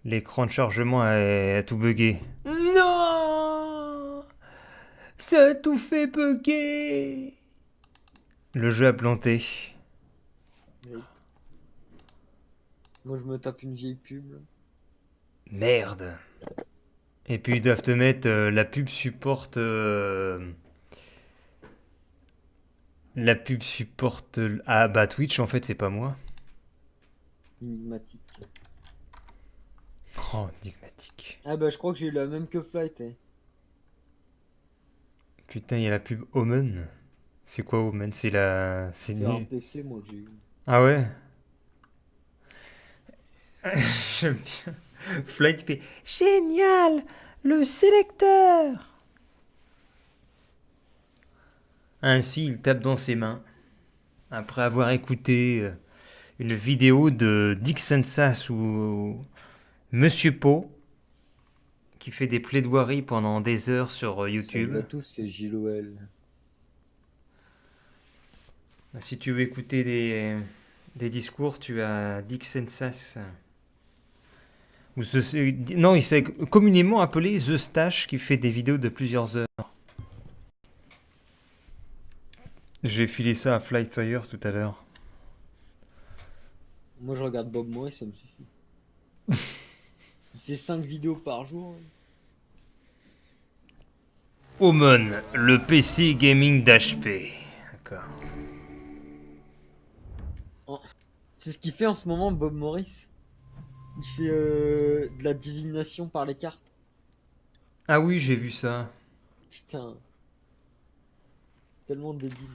L'écran de chargement a tout bugué. Non! Ça a tout fait bugger! Le jeu a planté. Rip. Moi, je me tape une vieille pub. Là. Merde. Et puis ils doivent te mettre la pub supporte. La pub supporte. Ah bah Twitch en fait c'est pas moi. Énigmatique. Oh, énigmatique. Ah bah, je crois que j'ai eu la même que Flight. Eh. Putain, il y a la pub Omen. C'est quoi Omen? C'est la. C'est C'est un nu. PC, moi, que j'ai eu. Ah ouais. J'aime bien. Flight fait. Génial! Le sélecteur! Ainsi, il tape dans ses mains. Après avoir écouté une vidéo de Dixon Sass ou Monsieur Po qui fait des plaidoiries pendant des heures sur Salut YouTube. à tous, c'est JLOL. Si tu veux écouter des discours, tu as Dixon Sass. Non, il s'est communément appelé The Stash qui fait des vidéos de plusieurs heures. J'ai filé ça à Flightfire tout à l'heure. Moi, je regarde Bob Morris, ça me suffit. Il fait 5 vidéos par jour. Omen, le PC gaming d'HP. D'accord. Oh. C'est ce qu'il fait en ce moment, Bob Morris. Il fait de la divination par les cartes. Ah oui, j'ai vu ça. Putain, tellement débile.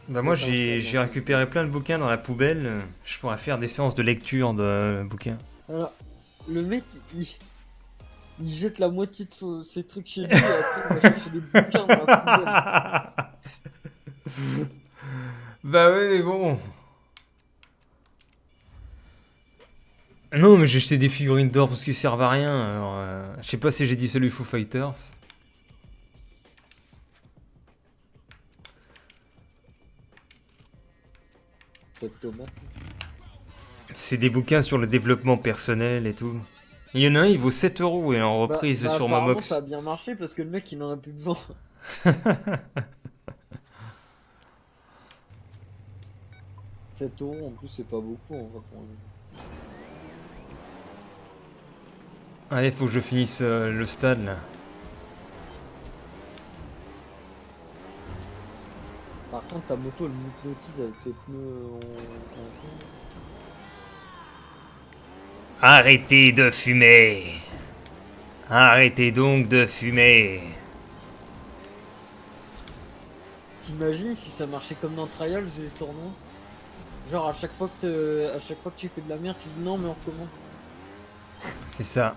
Bah moi Ouais, ça va j'ai récupéré plein de bouquins dans la poubelle. Je pourrais faire des séances de lecture de bouquins. Alors, le mec, il jette la moitié de ses trucs chez lui et après il va chercher des bouquins dans la poubelle. Bah ouais mais bon. Non mais j'ai jeté des figurines d'or parce qu'ils servent à rien. Alors, je sais pas si j'ai dit celui Foo Fighters. Cette tomate. C'est des bouquins sur le développement personnel et tout. Il y en a un, il vaut 7 euros et en reprise sur Apparemment ça Momox. a bien marché parce que le mec il en a plus besoin. 7 € en plus c'est pas beaucoup en vrai pour lui. Allez, faut que je finisse le stade là. Par contre ta moto elle m'hypnotise avec ses pneus en fond. Arrêtez de fumer. Arrêtez donc de fumer. T'imagines si ça marchait comme dans Trials et les tournois? Genre à chaque fois que tu fais de la merde tu dis non mais on recommence. C'est ça.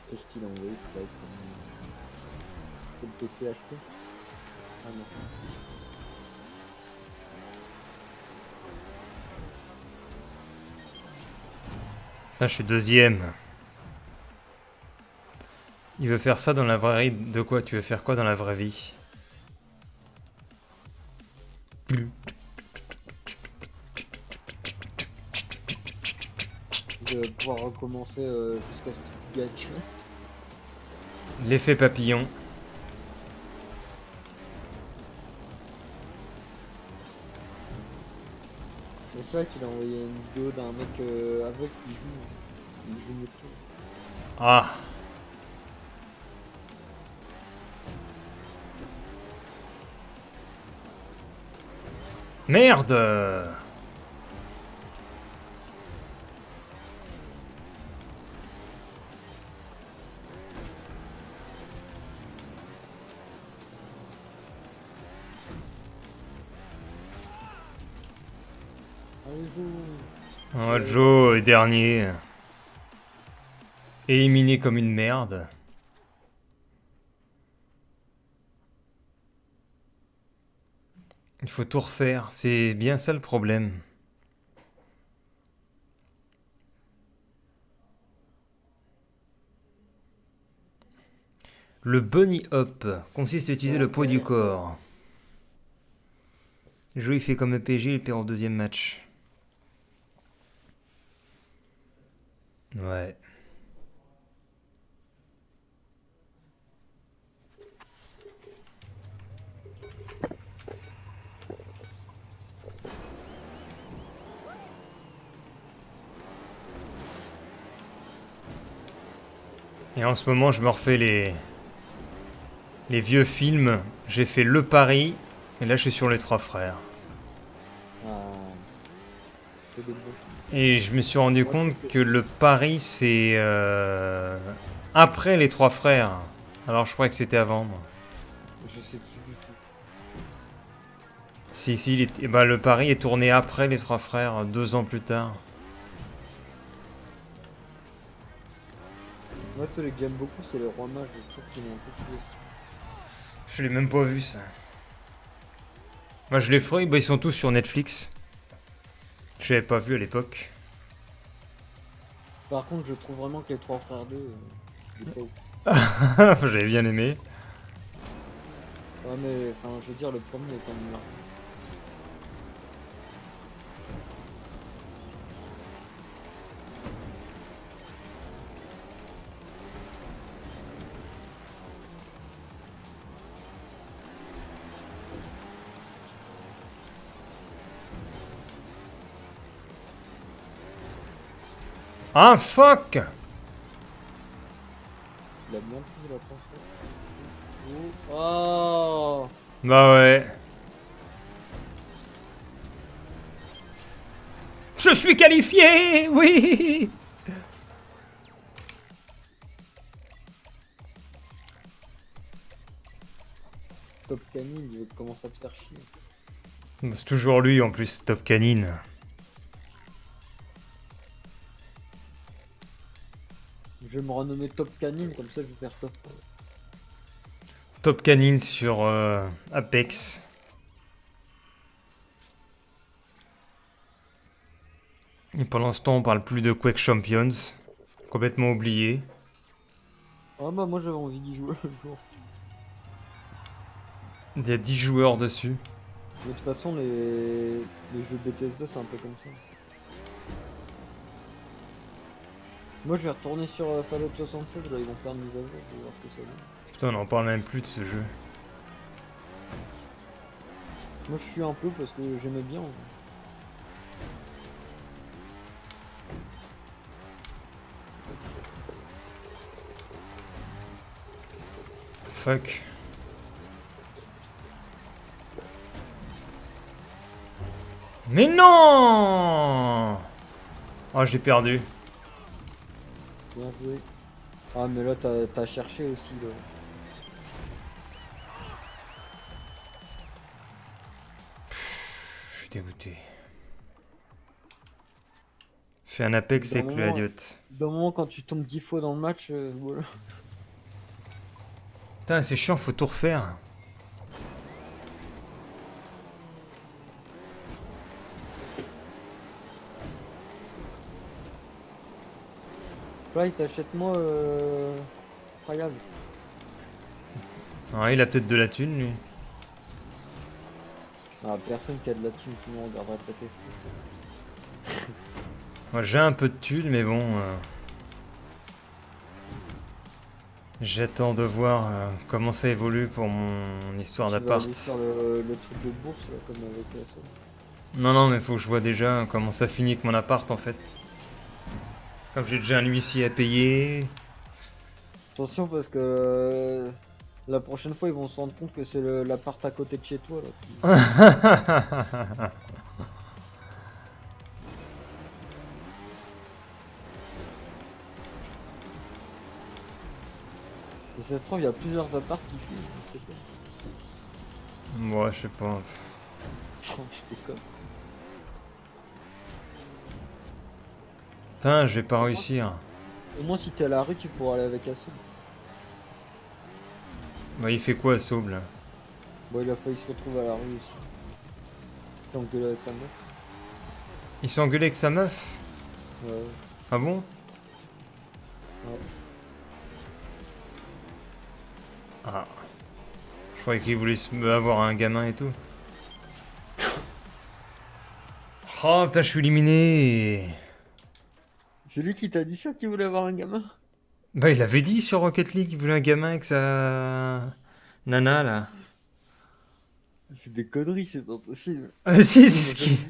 Qu'est-ce qu'il a envoyé là comme le PC HP? Ah non. Là, je suis deuxième. Il veut faire ça dans la vraie vie. De quoi? Tu veux faire quoi dans la vraie vie? Je vais pouvoir recommencer jusqu'à ce que tu gagnes. L'effet papillon. Mais c'est vrai qu'il a envoyé une vidéo d'un mec aveugle qui joue. Il joue Mewtwo. Ah. Merde. Allez, joue. Oh, Joe est dernier. Éliminé comme une merde. Il faut tout refaire. C'est bien ça le problème. Le bunny hop consiste à utiliser le poids du corps. Le jeu il fait comme EPG, il perd au deuxième match. Ouais. Et en ce moment, je me refais les vieux films. J'ai fait Le Paris, et là je suis sur Les Trois Frères. Ah, c'est des beaux films. Et je me suis rendu compte que Le Paris, c'est après Les Trois Frères. Alors je croyais que c'était avant, moi. Je sais plus du tout. Si, eh ben, Le Paris est tourné après Les Trois Frères, 2 ans plus tard. Moi, celui que j'aime beaucoup, c'est le Roi Mage. Je trouve qu'il est un peu plus aussi. Je l'ai même pas vu, ça. Moi, je les ferai, bah, ils sont tous sur Netflix. Je l'avais pas vu à l'époque. Par contre, je trouve vraiment que les Trois Frères 2, il est pas ouf. J'avais bien aimé. Ouais, mais enfin, je veux dire, le premier est quand même meilleur. Ah, fuck! Il a bien pris la princesse. Oh, Bah ouais. Je suis qualifié, oui! Top Canine, il commence à te faire chier. C'est toujours lui en plus, Top Canine. Je vais me renommer Top Canine, comme ça je vais faire top. Top Canine sur Apex. Et pendant ce temps, on parle plus de Quake Champions. Complètement oublié. Ah bah moi j'avais envie d'y jouer un jour. Il y a 10 joueurs dessus. Mais de toute façon les jeux Bethesda c'est un peu comme ça. Moi je vais retourner sur Fallout 76, là ils vont faire une mise à jour, je vais voir ce que ça donne. Putain, on n'en parle même plus de ce jeu. Moi je suis un peu parce que j'aimais bien. Fuck. Mais non! Oh, j'ai perdu. Bien joué. Ah mais là t'as cherché aussi là. Je suis dégoûté. Fais un Apex avec le Idiot. D'un moment quand tu tombes 10 fois dans le match, voilà. Putain, c'est chiant, faut tout refaire. Fly, t'achètes-moi Royal. Ah, il a peut-être de la thune, lui. Ah, personne qui a de la thune qui me regardera ta test. Moi, j'ai un peu de thune, mais bon. J'attends de voir comment ça évolue pour mon histoire d'appart. Sur le truc de bourse là, comme avec la somme. Non, non, mais faut que je vois déjà comment ça finit avec mon appart en fait. Comme j'ai déjà un huissier à payer. Attention parce que la prochaine fois ils vont se rendre compte que c'est l'appart à côté de chez toi là. Et ça se trouve il y a plusieurs apparts qui fument, je sais pas. Ouais, je sais pas. Je déconne. Putain, je vais pas réussir. Au moins si t'es à la rue tu pourras aller avec Assaut. Bah, il fait quoi, Saub là? Bon il a failli se retrouver à la rue aussi. Il s'est engueulé avec sa meuf. Il s'est engueulé avec sa meuf? Ouais. Ah bon? Ouais. Ah. Je croyais qu'il voulait avoir un gamin et tout. Oh putain, je suis éliminé. C'est lui qui t'a dit ça, qu'il voulait avoir un gamin? Bah, il avait dit sur Rocket League qu'il voulait un gamin avec sa nana là. C'est des conneries, c'est pas possible. Ah, si, Il c'est ce m'a jamais qu'il. dit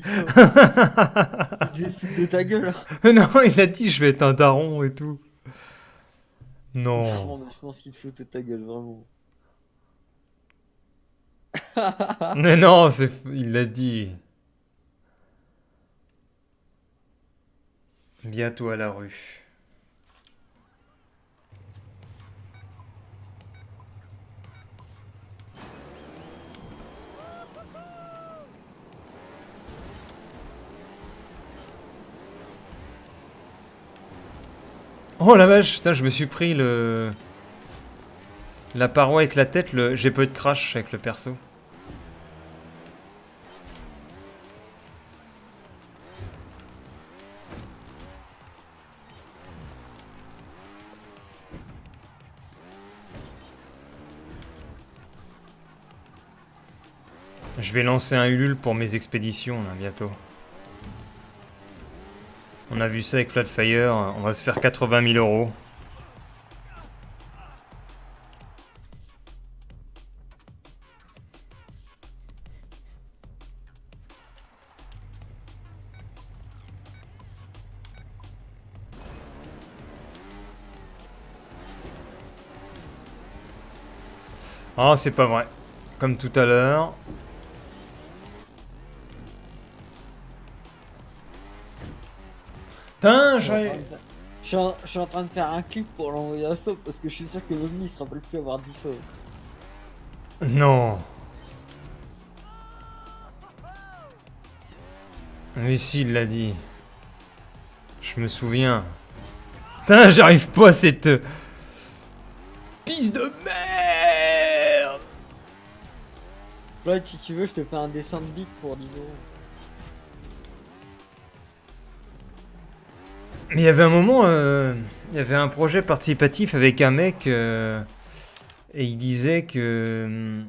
ça. Tu te fous de ta gueule, hein. Non, il a dit je vais être un daron et tout. Non, Non. mais je pense qu'il te fout de ta gueule, vraiment. Mais non, il l'a dit. Bientôt à la rue. Oh la vache, putain, je me suis pris la paroi avec la tête, j'ai pas eu de crash avec le perso. Je vais lancer un Ulule pour mes expéditions là bientôt. On a vu ça avec Flatfire, on va se faire 80 000 euros. Oh, c'est pas vrai. Comme tout à l'heure. Putain, j'aurais... Je suis en train de faire un clip pour l'envoyer à Soap parce que je suis sûr que l'OVNI il se rappelle plus avoir dit ça. Non. Mais si, il l'a dit. Je me souviens. Putain, j'arrive pas à cette... Pisse de merde. Là, si tu veux, je te fais un dessin de bite pour 10 euros. Mais il y avait un moment, il y avait un projet participatif avec un mec, et il disait que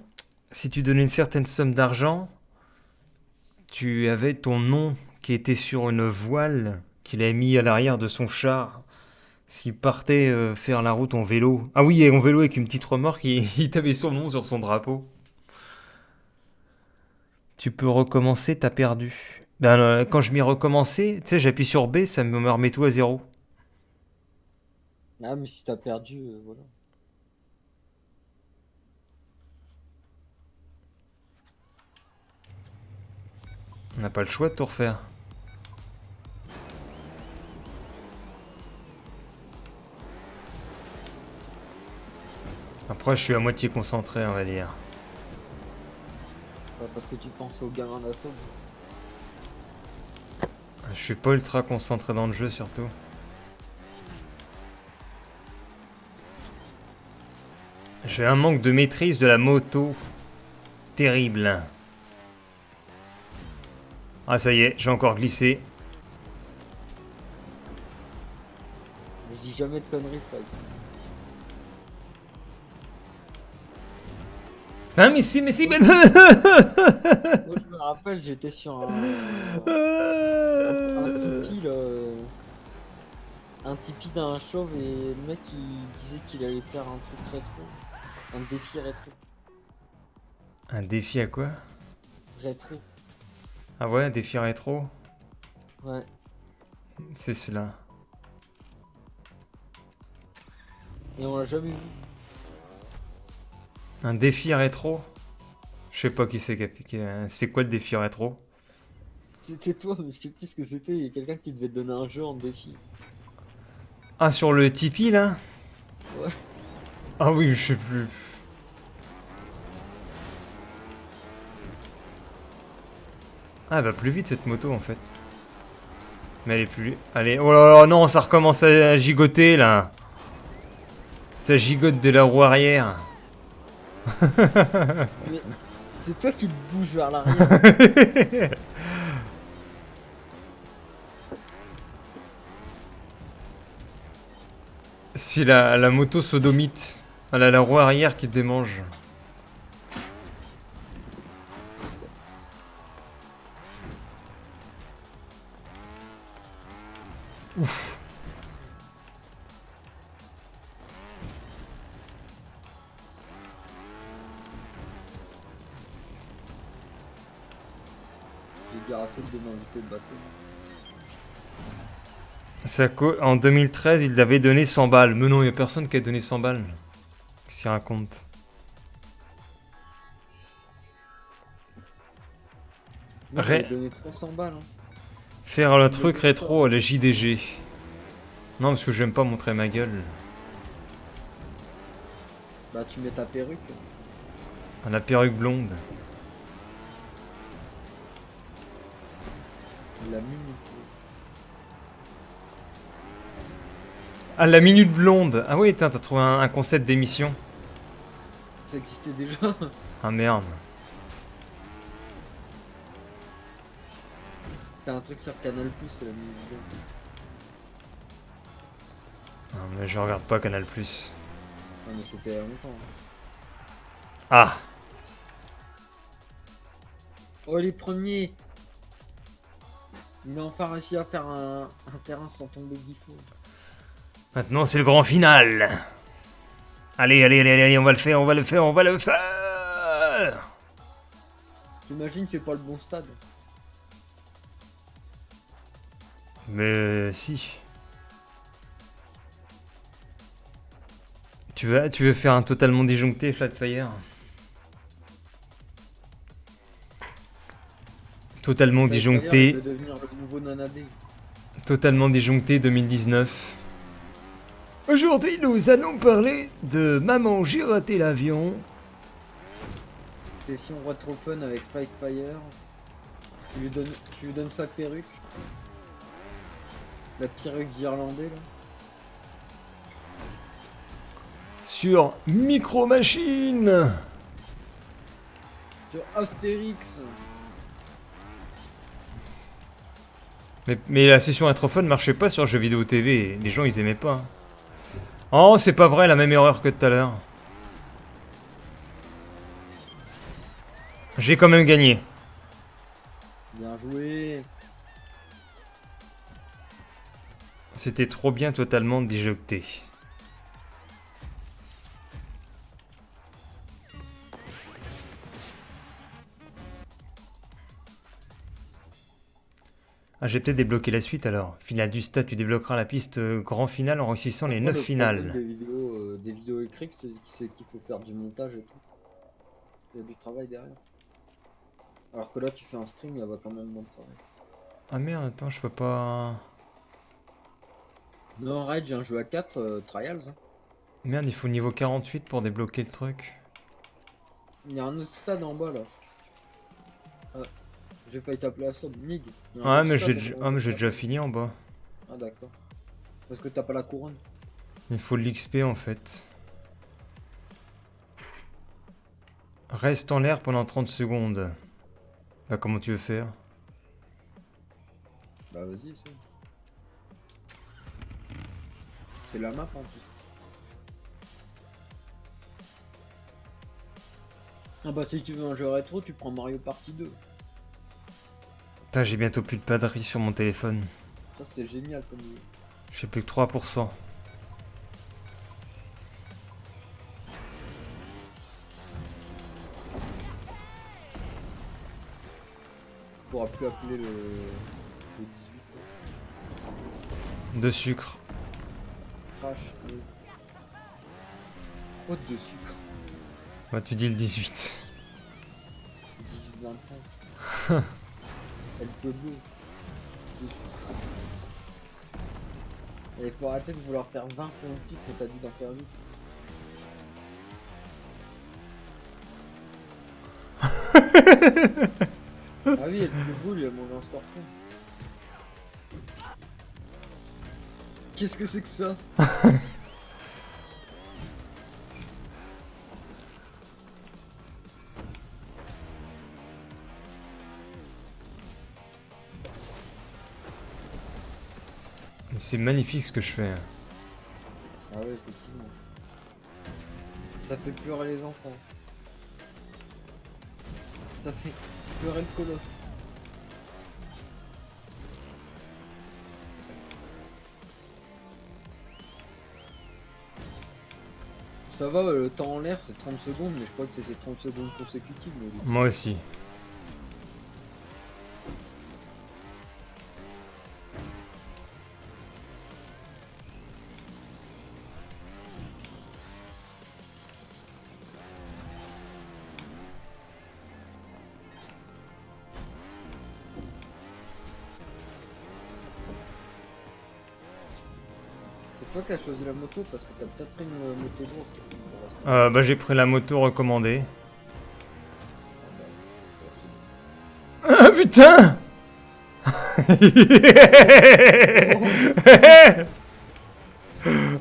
si tu donnais une certaine somme d'argent, tu avais ton nom qui était sur une voile qu'il avait mis à l'arrière de son char. S'il partait faire la route en vélo. Ah oui, et en vélo avec une petite remorque, il t'avait son nom sur son drapeau. Tu peux recommencer, t'as perdu. Ben, quand je m'y recommençais, tu sais, j'appuie sur B, ça me remet tout à zéro. Ah, mais si t'as perdu, voilà. On n'a pas le choix de tout refaire. Après, je suis à moitié concentré, on va dire. Pas parce que tu penses au gamin d'assaut. Je suis pas ultra concentré dans le jeu, surtout. J'ai un manque de maîtrise de la moto. Terrible. Ah, ça y est, j'ai encore glissé. Je dis jamais de conneries, Fred. Ah, mais si, mais si, mais... Moi, je me rappelle, j'étais sur un tipi, là. Un tipi d'un chauve et le mec il disait qu'il allait faire un truc rétro. Un défi rétro. Un défi à quoi? Rétro. Ah ouais, un défi rétro? Ouais. C'est cela. Et on l'a jamais vu. Un défi rétro? Je sais pas qui c'est c'est quoi le défi rétro? C'était toi, mais je sais plus ce que c'était. Il y a quelqu'un qui devait te donner un jeu en défi. Ah, sur le Tipeee, là? Ouais. Ah oui, je sais plus. Ah, elle va plus vite, cette moto, en fait. Mais elle est plus... Allez, oh là là, non, ça recommence à gigoter, là. Ça gigote de la roue arrière. Mais c'est toi qui te bouges vers l'arrière. Si la moto sodomite. Elle a la roue arrière qui démange. Ouf. J'ai garé de m'inviter le bateau. En 2013, il avait donné 100 balles. Mais non, il n'y a personne qui a donné 100 balles. Qu'est-ce qu'il raconte? Moi, j'avais donné 300 balles. Hein. Faire le truc rétro à la JDG. Non, parce que j'aime pas montrer ma gueule. Bah, tu mets ta perruque. À la perruque blonde. La minute. Ah, la minute blonde. Ah oui, t'as trouvé un concept d'émission. Ça existait déjà. Ah merde. T'as un truc sur Canal+, c'est la minute blonde. Ah, mais je regarde pas Canal+. Non mais c'était il y a longtemps. Hein. Ah. Oh les premiers. Il a enfin réussi à faire un terrain sans tomber 10 fois. Maintenant, c'est le grand final. Allez, allez, allez, allez, on va le faire, on va le faire, on va le faire. T'imagines, c'est pas le bon stade. Mais si. Tu veux faire un totalement disjoncté Flatfire? Totalement disjoncté. Il veut devenir le nouveau Nanadé. Totalement disjoncté 2019. Aujourd'hui, nous allons parler de Maman, j'ai raté l'avion. Session retro fun avec Flatfire. Tu lui donnes sa perruque. La perruque d'Irlandais là. Sur Micro Machine. Sur Astérix. Mais la session Retrophone marchait pas sur Jeux Vidéo TV. Les gens, ils aimaient pas. Oh, c'est pas vrai, la même erreur que tout à l'heure. J'ai quand même gagné. Bien joué. C'était trop bien totalement disjoncté. Ah, j'ai peut-être débloqué la suite alors. Finale du stade, tu débloqueras la piste grand final en réussissant les 9 finales. Des vidéos écrites, c'est qu'il faut faire du montage et tout. Il y a du travail derrière. Alors que là, tu fais un stream, il y a quand même moins de travail. Ah merde, attends, je peux pas... Non, Raid, j'ai un jeu à 4, Trials. Hein. Merde, il faut niveau 48 pour débloquer le truc. Il y a un autre stade en bas là. Ah, j'ai failli t'appeler à ça, Mig. Ouais, mais j'ai déjà fini en bas. Ah d'accord. Parce que t'as pas la couronne. Il faut l'XP en fait. Reste en l'air pendant 30 secondes. Bah comment tu veux faire? Bah vas-y, essaye. C'est la map en plus. Ah bah si tu veux un jeu rétro, tu prends Mario Party 2. Putain, j'ai bientôt plus de batterie sur mon téléphone. Ça c'est génial comme jeu. J'ai plus que 3%. Tu pourras plus appeler le 18. De sucre. Crash. Haute de sucre. Bah tu dis le 18. 18-25. Elle peut beau. Et il faut arrêter de vouloir faire 20 pour le titre que t'as dit d'en faire 8. Ah oui, elle peut beau, lui a mangé un scorpion. Qu'est-ce que c'est que ça? C'est magnifique ce que je fais. Ah ouais, effectivement. Ça fait pleurer les enfants. Ça fait pleurer le colosse. Ça va, le temps en l'air c'est 30 secondes, mais je crois que c'était 30 secondes consécutives. Mais... Moi aussi. C'est toi qui as choisi la moto parce que t'as peut-être pris une moto lourde. Bah j'ai pris la moto recommandée. Ah putain.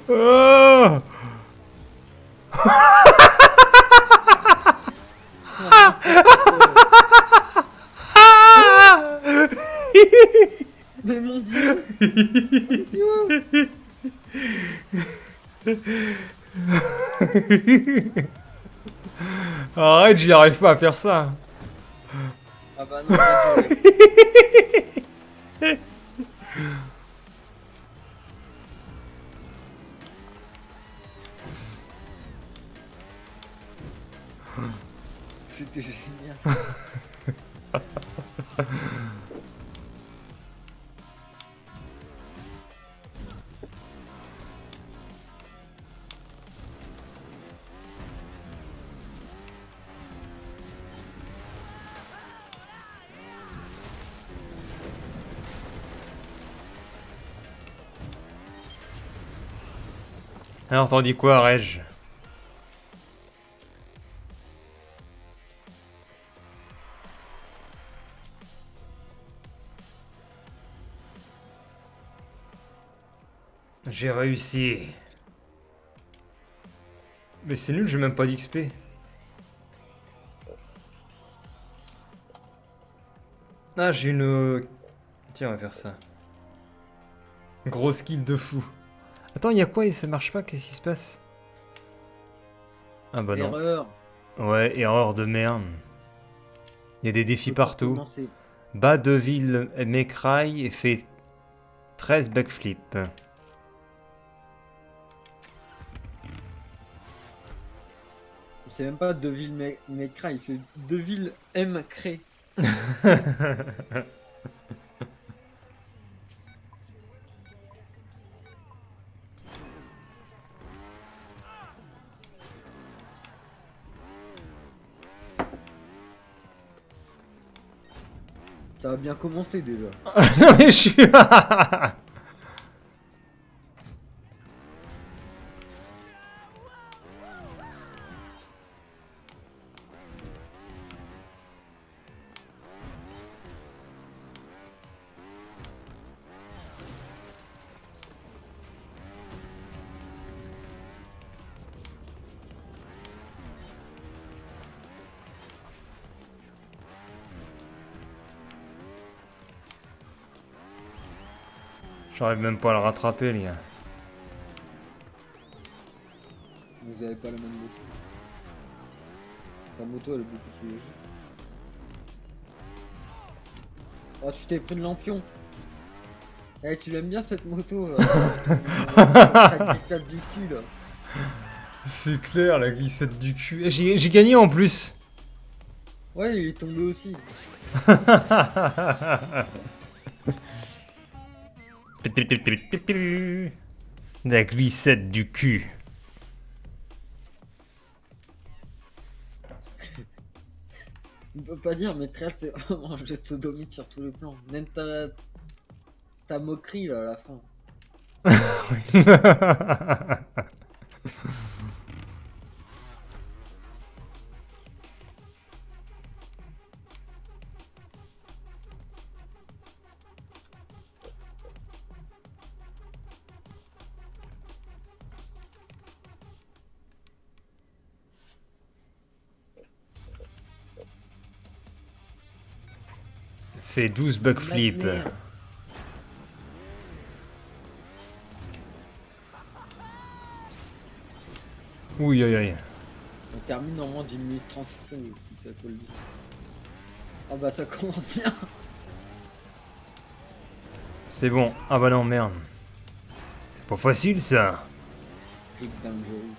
Oh. Mais mon dieu! Mon dieu! Arrête, j'y arrive pas à faire ça. Ah bah non, arrête de jouer. C'était génial. Alors t'en dis quoi, Reg? J'ai réussi. Mais c'est nul, j'ai même pas d'XP. Ah, j'ai une... Tiens, on va faire ça. Grosse kill de fou. Attends, il y a quoi et ça marche pas? Qu'est-ce qui se passe? Ah bah non. Erreur. Ouais, erreur de merde. Il y a des défis Faut pas partout. commencer. Bas Devil May Cry et fait 13 backflips. C'est même pas Deville May-Cry, c'est Deville M. Cray. Ça a bien commencé déjà. Non mais je suis... J'arrive même pas à le rattraper, les gars. Vous avez pas la même moto. Ta moto elle est beaucoup plus légère. Oh, tu t'es pris de lampion. Eh, tu l'aimes bien cette moto ta glissade du cul là. C'est clair, la glissade du cul. J'ai gagné en plus. Ouais, il est tombé aussi. La glissade du cul. On peut pas dire, mais Trial c'est vraiment un jeu de sodomite sur tous les plans. Même ta moquerie là à la fin. Fait 12 backflips. Nightmare. Oui, aïe, aïe. On termine en moins d'une minute 30 si ça faut le dire. Ah bah ça commence bien. C'est bon. Ah bah non, merde. C'est pas facile ça. Rick Dangerous.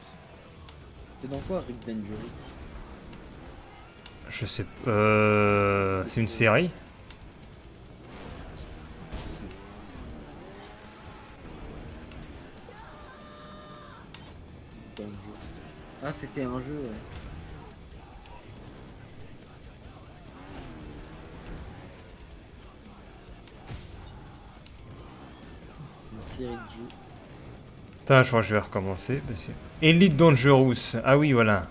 C'est dans quoi Rick Dangerous? Je sais. C'est une série. Dangerous. Ah c'était un jeu ouais. Une série de jeux. Putain, je crois que je vais recommencer parce que. Elite Dangerous. Ah oui, voilà.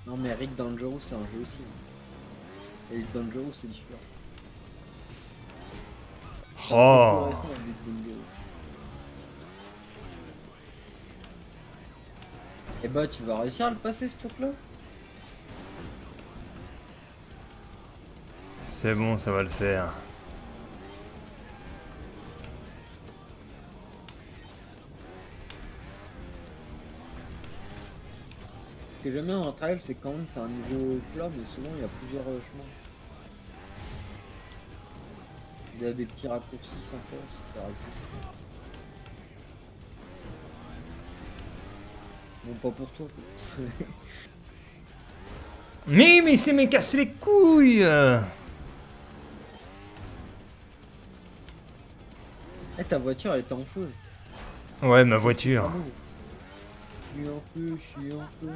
Non mais Rick Dangerous c'est un jeu aussi. Hein. Et Dangerous c'est différent. C'est un peu Oh. plus récent, Rick Dangerous. Et bah tu vas réussir à le passer ce truc là. C'est bon, ça va le faire. Ce que j'aime bien dans le trail c'est quand même c'est un niveau plat mais souvent il y a plusieurs chemins. Il y a des petits raccourcis sympas si t'as raison. Bon pas pour toi quoi. Mais c'est me casser les couilles. Eh ta voiture elle était en feu. Ouais, ma voiture. Ah bon. Je suis en feu, je suis en feu.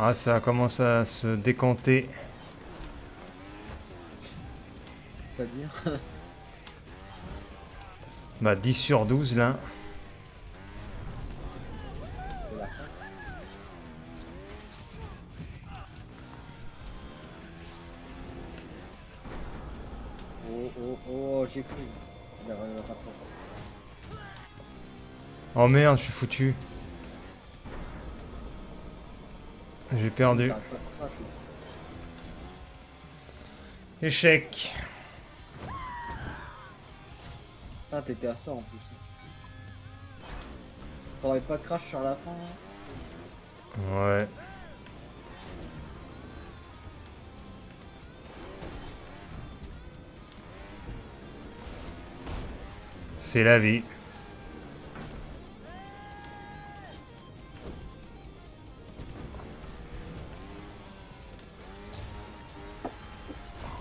Ah, ça commence à se décanter. C'est-à-dire Bah, 10 sur 12 là. c'est la fin. Oh oh oh j'ai cru. Il a rattrapé. Oh merde, je suis foutu. J'ai perdu. T'arrêtes pas de crash aussi. Échec. Ah t'étais à ça en plus. T'aurais pas crash sur la fin là? Ouais. C'est la vie.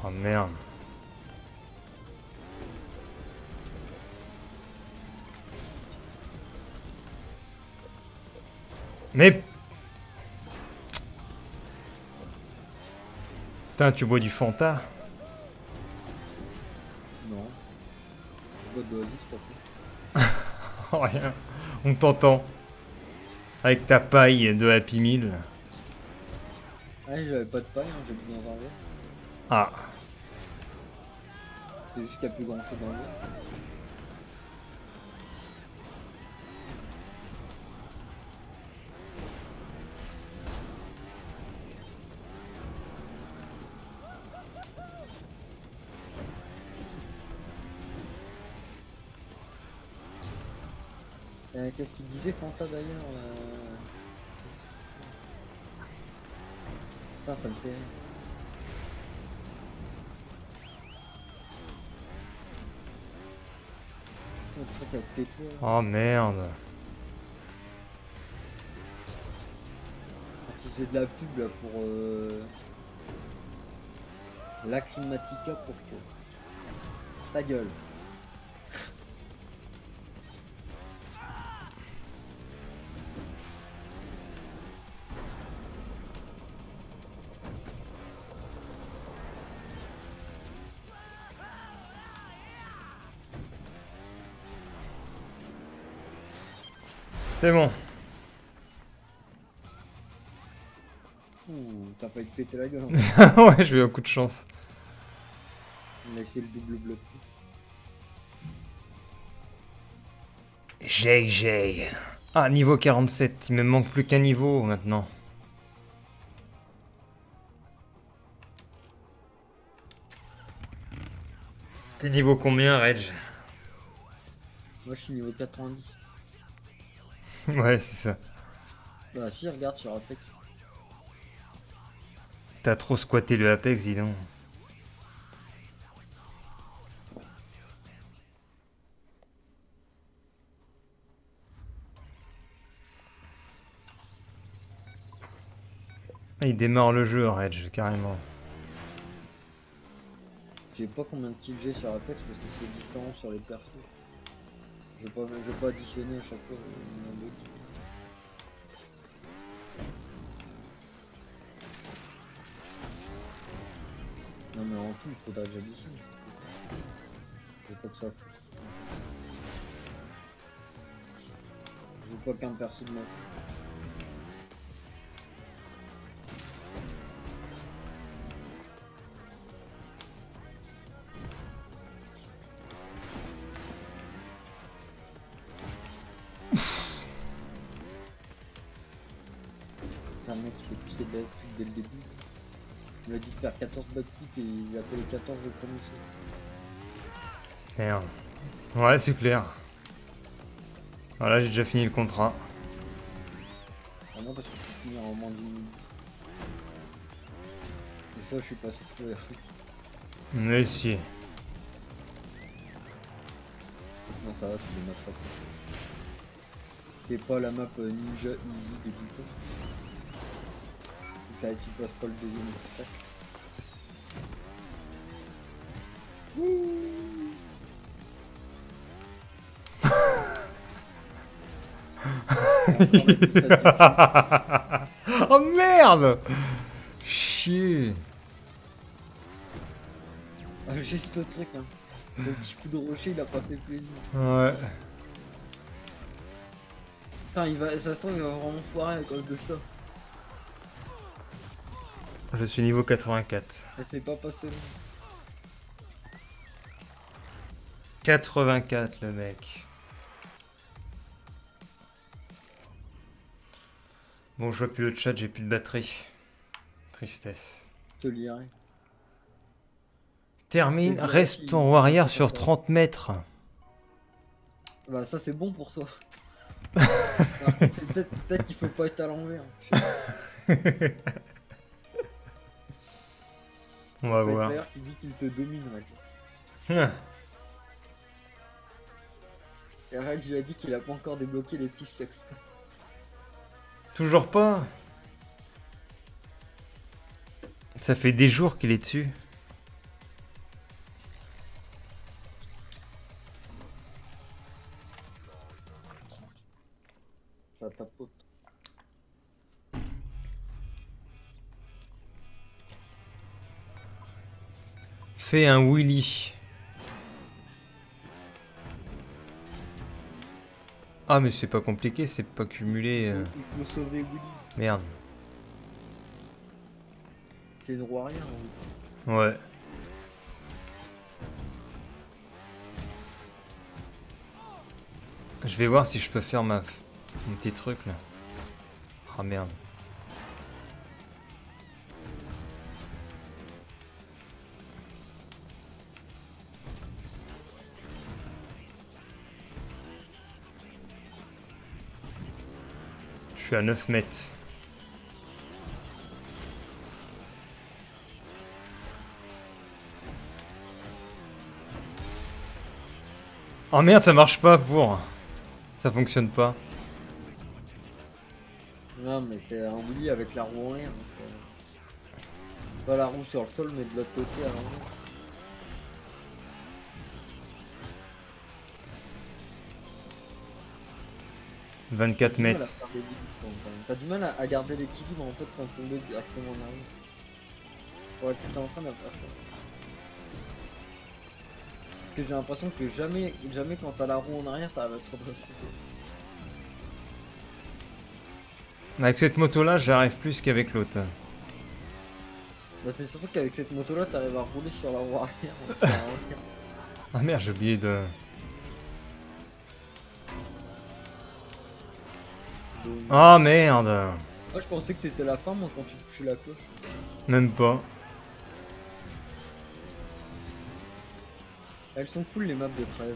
Oh merde. Mais... Putain, tu bois du Fanta? Non. Boîte d'oasis pas fait. Oh, rien. On t'entend. Avec ta paille de Happy Meal. Ah j'avais pas de paille, hein, j'ai bu dans un verre. Ah. C'est juste qu'il n'y a plus grand chose dans le verre. Qu'est-ce qu'il disait Fanta d'ailleurs Putain ça me fait rire. Le truc avec tes toits, là. Oh merde. Quand il faisait de la pub là pour l'Aclimatica pour que. Ta gueule. C'est bon. Ouh, t'as pas eu de péter la gueule. Ouais, j'ai eu un coup de chance. On a essayé le double bloc. J'ai. Ah, niveau 47. Il me manque plus qu'un niveau maintenant. T'es niveau combien, Reg? Moi je suis niveau 90. Ouais, c'est ça. Bah si, regarde sur Apex. T'as trop squatté le Apex, dis donc. Ah, il démarre le jeu, Reg, carrément. Je sais pas combien de kills j'ai sur Apex parce que c'est différent sur les persos. Je vais pas additionner à chaque fois le nombre de kills. Non mais en tout, il faudra que j'additionne. Je veux pas que ça foute. Je veux pas qu'un perso de ma C'est un mec qui fait tous ses backflips dès le début. Il m'a dit de faire 14 backflips et il a fait les 14 le premier saut. Merde. Ouais, c'est clair. Voilà, j'ai déjà fini le contrat. Ah non, parce que je peux finir en moins d'une minute. Et ça, je suis passé sur le RX. Mais si. Non, ça va, c'est des maps faciles. C'est pas la map Ninja Easy de Biko. Tu passes pas le deuxième obstacle. Oh merde! Chier. Ah, juste le truc, hein. Le petit coup de rocher, il a pas fait plaisir. Ouais. Putain, ça se trouve, il va vraiment foirer à cause de ça. Je suis niveau 84. Elle s'est pas passée loin. 84 le mec. Bon, je vois plus le chat, j'ai plus de batterie. Tristesse. Je te lirai. Termine, Et bien, reste si- ton warrior si- sur 30 mètres. Bah, ça, c'est bon pour toi. Par contre, c'est peut-être qu'il faut pas être à l'envers. On va Fight voir. Fire qui dit qu'il te domine, mec. Hum. Et Red lui a dit qu'il a pas encore débloqué les pistes textes. Toujours pas. Ça fait des jours qu'il est dessus. Ça tapote. Fais un wheelie. Ah mais c'est pas compliqué, c'est pas cumulé. Il faut sauver Willy. Merde. C'est une roue arrière. Hein. Ouais. Je vais voir si je peux faire mon petit truc là. Ah merde. Je suis à 9 mètres. Oh merde, ça marche pas pour. Ça fonctionne pas. Non, mais c'est un Willy avec la roue en l'air. Pas la roue sur le sol, mais de l'autre côté à l'envers. « 24 T'as du mal à mètres. faire des Willy, quand même. T'as du mal à garder l'équilibre en fait sans tomber directement en arrière. Ouais, tu es en train de faire ça. Parce que j'ai l'impression que jamais quand t'as la roue en arrière, t'arrives à te redresser. Avec cette moto là, j'arrive plus qu'avec l'autre. Bah, c'est surtout qu'avec cette moto là, t'arrives à rouler sur la roue arrière. Ah merde, j'ai oublié de... Ah merde. Moi je pensais que c'était la fin, moi, quand tu touchais la cloche. Même pas. Elles sont cool les maps de 13.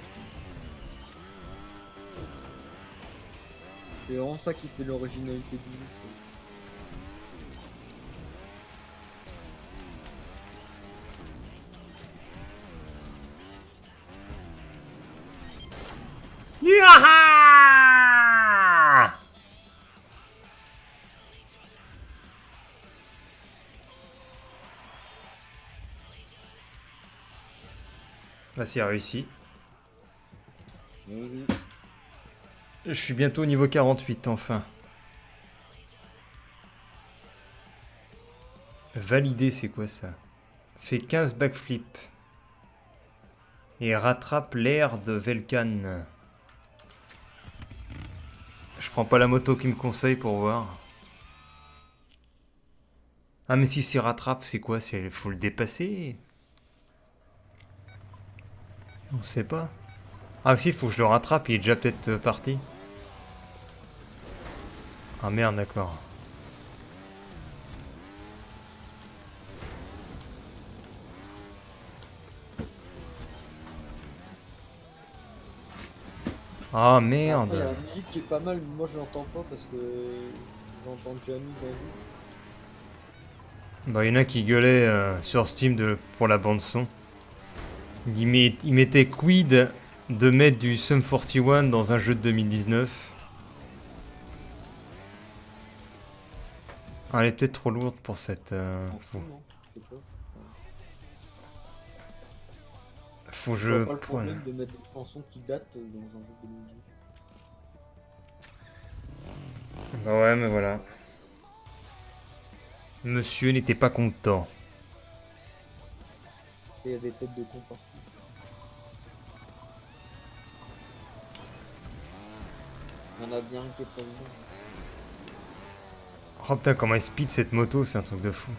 C'est vraiment ça qui fait l'originalité du jeu. Yaha! Bah c'est réussi. Oui. Je suis bientôt au niveau 48 enfin. Valider c'est quoi ça? Fait 15 backflips. Et rattrape l'air de Velkan. Je prends pas la moto qui me conseille pour voir. Ah mais si c'est rattrape c'est quoi? C'est faut le dépasser? On sait pas. Ah si, faut que je le rattrape, il est déjà peut-être parti. Ah merde, d'accord. Ah Après, il y a merde. la musique qui est pas mal, mais moi je l'entends pas parce que j'entends Jamie dans le Bah, il y en a qui gueulaient sur Steam pour la bande son. Il mettait quid de mettre du Sum 41 dans un jeu de 2019. Ah, elle est peut-être trop lourde pour cette... fond, non? Je sais pas. Faut que Je vois je... pas le problème de mettre des chansons qui datent dans un jeu de musique. Bah ouais, mais voilà. Monsieur n'était pas content. Et il y a des têtes de con partout. Il y en a bien qui est pas bien. Oh putain, comment elle speed cette moto, c'est un truc de fou.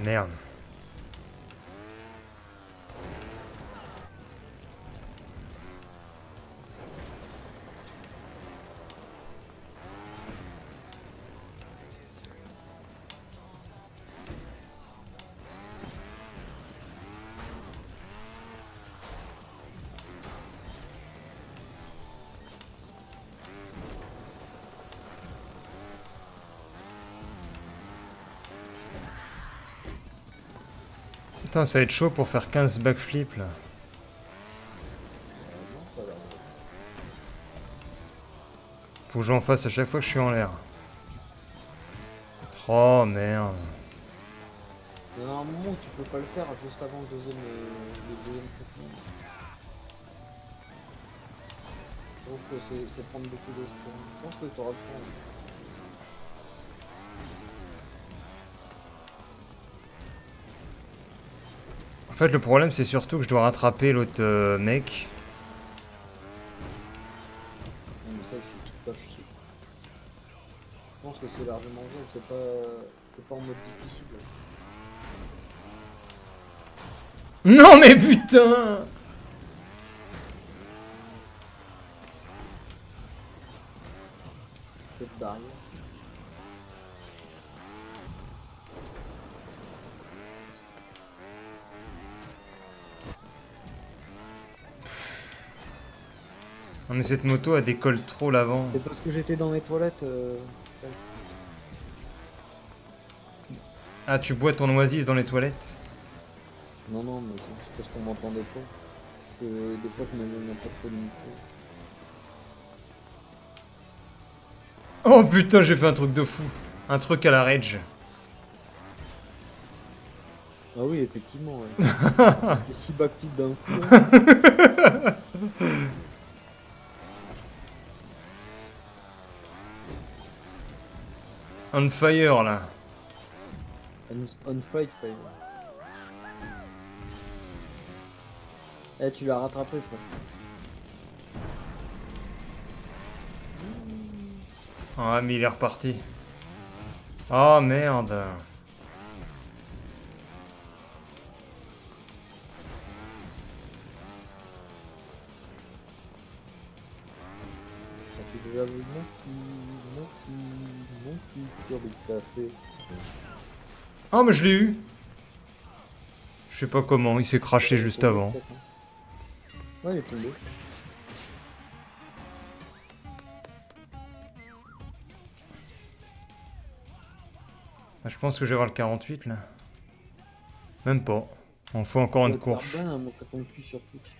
Merde. Putain, ça va être chaud pour faire 15 backflips là. Faut que j'en fasse à chaque fois que je suis en l'air. Oh merde. Il y a un moment où tu peux pas le faire juste avant le deuxième traitement. Donc c'est prendre beaucoup de temps. Je pense que tu auras le temps. En fait, le problème, c'est surtout que je dois rattraper l'autre mec. Non, mais ça, il faut que tu te tâches dessus. Je pense que c'est largement jouable, c'est pas en mode difficile. Non mais putain! Cette barrière. Non mais cette moto, elle décolle trop l'avant. C'est parce que j'étais dans mes toilettes. Ah, tu bois ton oasis dans les toilettes? Non, non, mais c'est juste parce qu'on m'entendait pas. Que des fois, je me mets pas trop de micro. Oh putain, j'ai fait un truc de fou. Un truc à la Rage. Ah oui, effectivement, ouais. Et 6 backflips d'un coup. Là. On fire là. On fight, fire. Eh, tu l'as rattrapé presque. Ah, mais il est reparti. Oh merde. Ça fait déjà mon cul, sur le cassé. Oh, mais je l'ai eu. Je sais pas comment, il s'est craché juste avant. Ouais, il est tombé. Ah, je pense que je vais avoir le 48 là. Même pas. On fait encore une Ouais, course. t'as bien à montrer ton cul sur Twitch.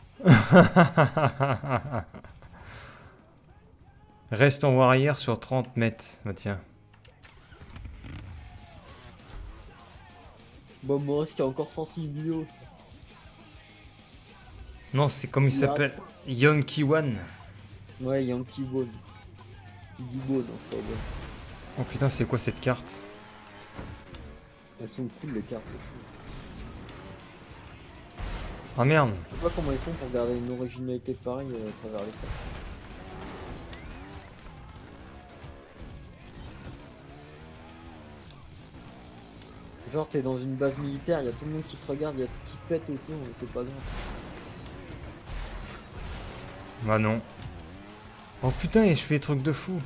Reste en arrière sur 30 mètres. Bah tiens. Bon, moi, qui a encore sorti une vidéo. Non, c'est comme il Il a- s'appelle. Young Kiwan. Ouais, il y a un petit bone. Qui dit bone en fait. Oh putain, c'est quoi cette carte? Elles sont cool les cartes aussi. Ah merde. Je sais pas comment ils font pour garder une originalité pareille à travers les cartes. Genre t'es dans une base militaire, il y a tout le monde qui te regarde, il y a tout qui pète autour, mais c'est pas grave. Bah non. Oh putain, et je fais des trucs de fou.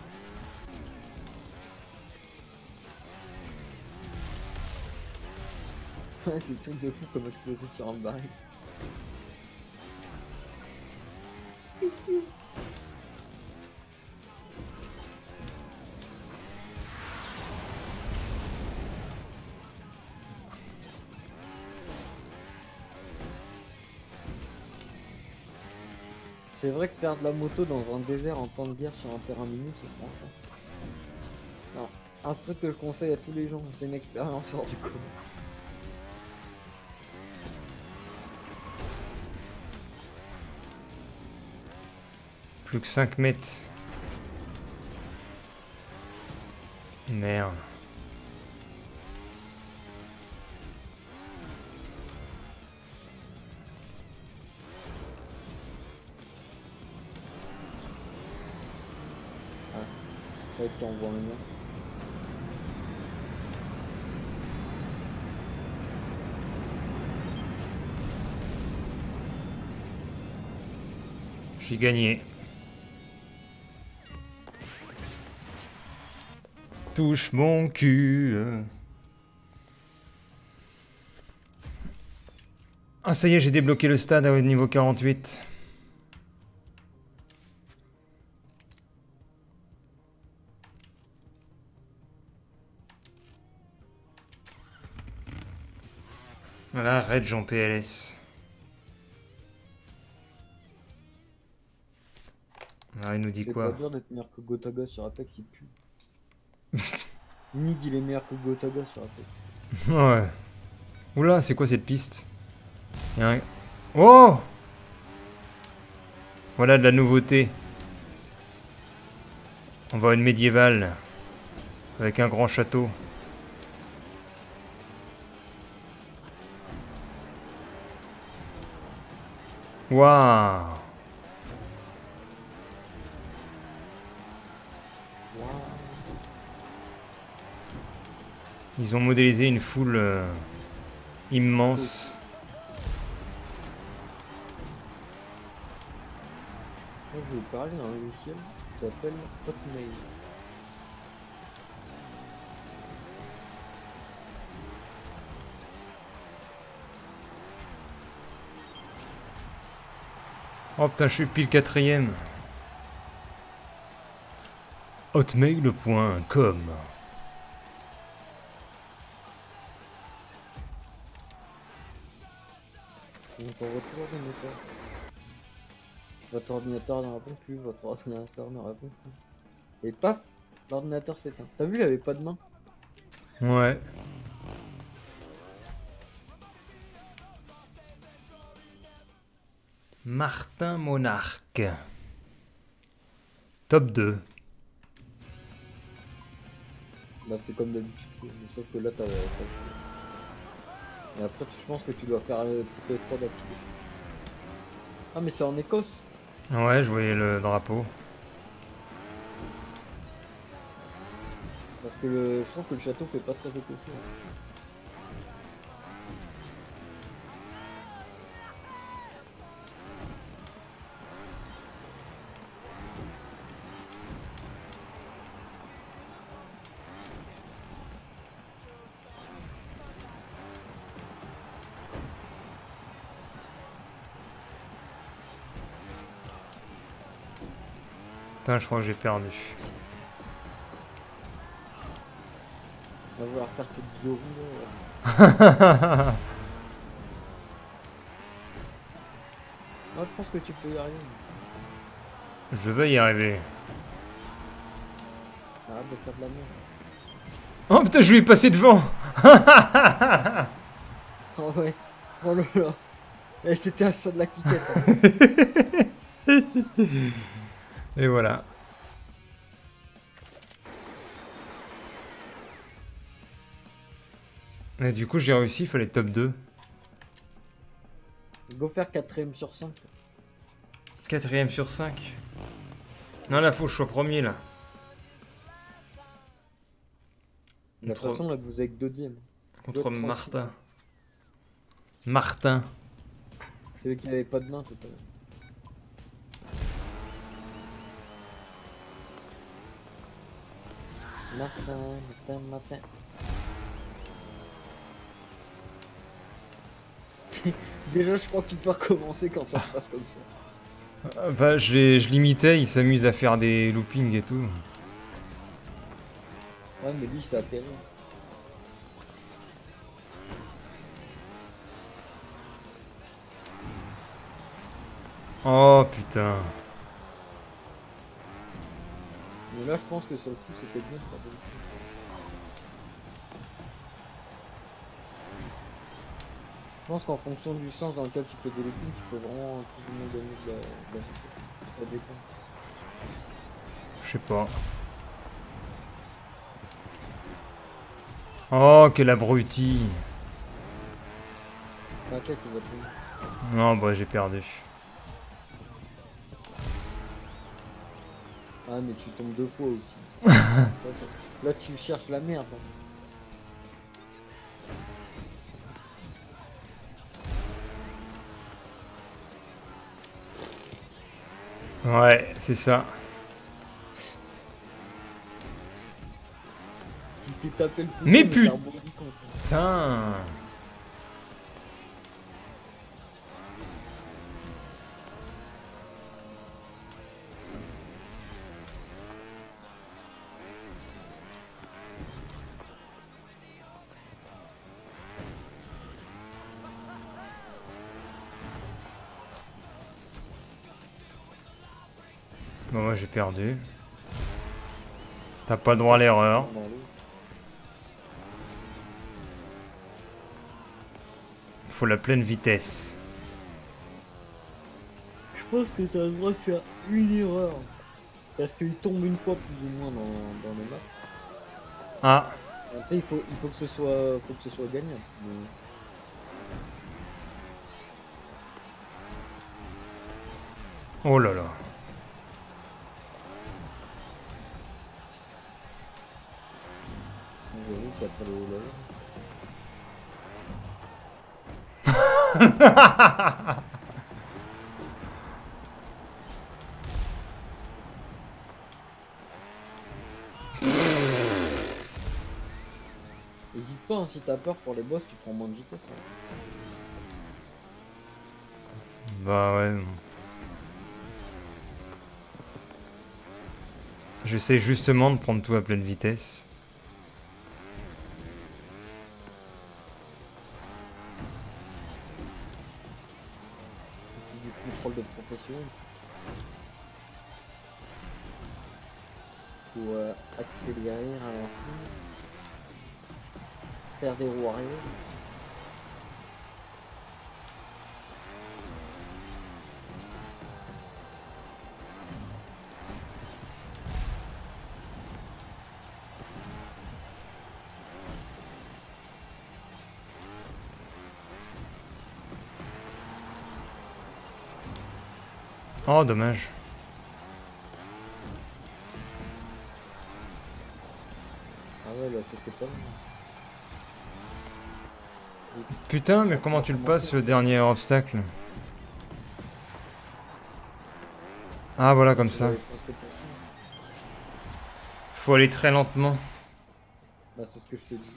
Des trucs de fou comme exploser sur un baril. C'est vrai que faire de la moto dans un désert en temps de guerre sur un terrain miné, c'est franchement. Non, un truc que je conseille à tous les gens, c'est une expérience hors du commun. Plus que 5 mètres. Merde. Ouais, tu envoies un lien. J'ai gagné. Touche mon cul. Ah ça y est, j'ai débloqué le stade au niveau 48. Voilà, Reg en PLS. Ah, il nous dit C'est quoi? pas dur d'être meilleur que Gotaga sur Apex, il pue. Nid il est meilleur que Gotaga sur Apex. Ouais. Oula, c'est quoi cette piste? Y a un... Oh! Voilà de la nouveauté. On va à une médiévale. Avec un grand château. Waouh! Ils ont modélisé une foule immense. Moi je vais parler d'un logiciel qui s'appelle Hotmail. Oh putain, je suis pile quatrième. Hotmail.com. Donc on retourne des messages. Votre ordinateur ne répond plus, votre ordinateur ne répond plus. Et paf, l'ordinateur s'éteint. T'as vu, il avait pas de main. Ouais. Martin Monarque. Top 2. Bah c'est comme d'habitude, quoi. Mais sauf que là t'as le choix. Et après je pense que tu dois faire toutes les 3 d'affilée. Ah mais c'est en Écosse. Ouais, je voyais le drapeau. Parce que je trouve que le château fait pas très écossais. Hein. Putain, je crois que j'ai perdu. On va vouloir faire toute de roues. Moi je pense que tu peux y arriver. Je vais y arriver. Arrête de faire de la merde. Oh putain, je lui ai passé devant. Oh ouais. Oh là là. Et c'était à ça de la quiquette. Hein. Et voilà. Et du coup, j'ai réussi, il fallait top 2. Go faire 4ème sur 5. 4ème sur 5. Non, là, faut que je sois premier, là. De toute façon, là, vous avez que 2ème. Contre Martin. Martin. C'est lui qui avait pas de main tout à l'heure. Martin. Déjà, je crois que tu peux recommencer quand ça se passe comme ça. Bah, je l'imitais, il s'amuse à faire des loopings et tout. Ouais, mais lui, c'est atterri. Oh putain. Mais là, je pense que sur le coup, c'était bien de faire des loopings. Je pense qu'en fonction du sens dans lequel tu fais des loopings, tu peux vraiment plus ou moins gagner de la vitesse. Ça dépend. Je sais pas. Oh, quel abruti. T'inquiète, il va te gagner. Non, bah, j'ai perdu. Ah, mais tu tombes 2 fois aussi. Là, tu cherches la merde. Hein. Ouais, c'est ça. Tu t'es tapé le pouce. Mais t'as putain. rebondi contre. Putain. Bon, moi j'ai perdu. T'as pas le droit à l'erreur. Dans l'eau. Faut la pleine vitesse. Je pense que t'as le droit de faire une erreur. Parce qu'il tombe une fois plus ou moins dans les maps. Ah, Tu sais, il faut que ce soit gagnant. Mais... oh là là. J'avoue qu'après le level. Hésite pas, hein, si t'as peur pour les boss, tu prends moins de vitesse. Hein. Bah ouais. J'essaie justement de prendre tout à pleine vitesse. C'est du contrôle de profession. Faut accélérer, ralentir. Faire des roues arrière. Oh, dommage. Ah ouais, là, c'était pas mal. Putain, mais comment tu le passes le dernier obstacle? Ah, voilà, comme ça. J'avais presque pensé. Faut aller très lentement. Bah, c'est ce que je te dis.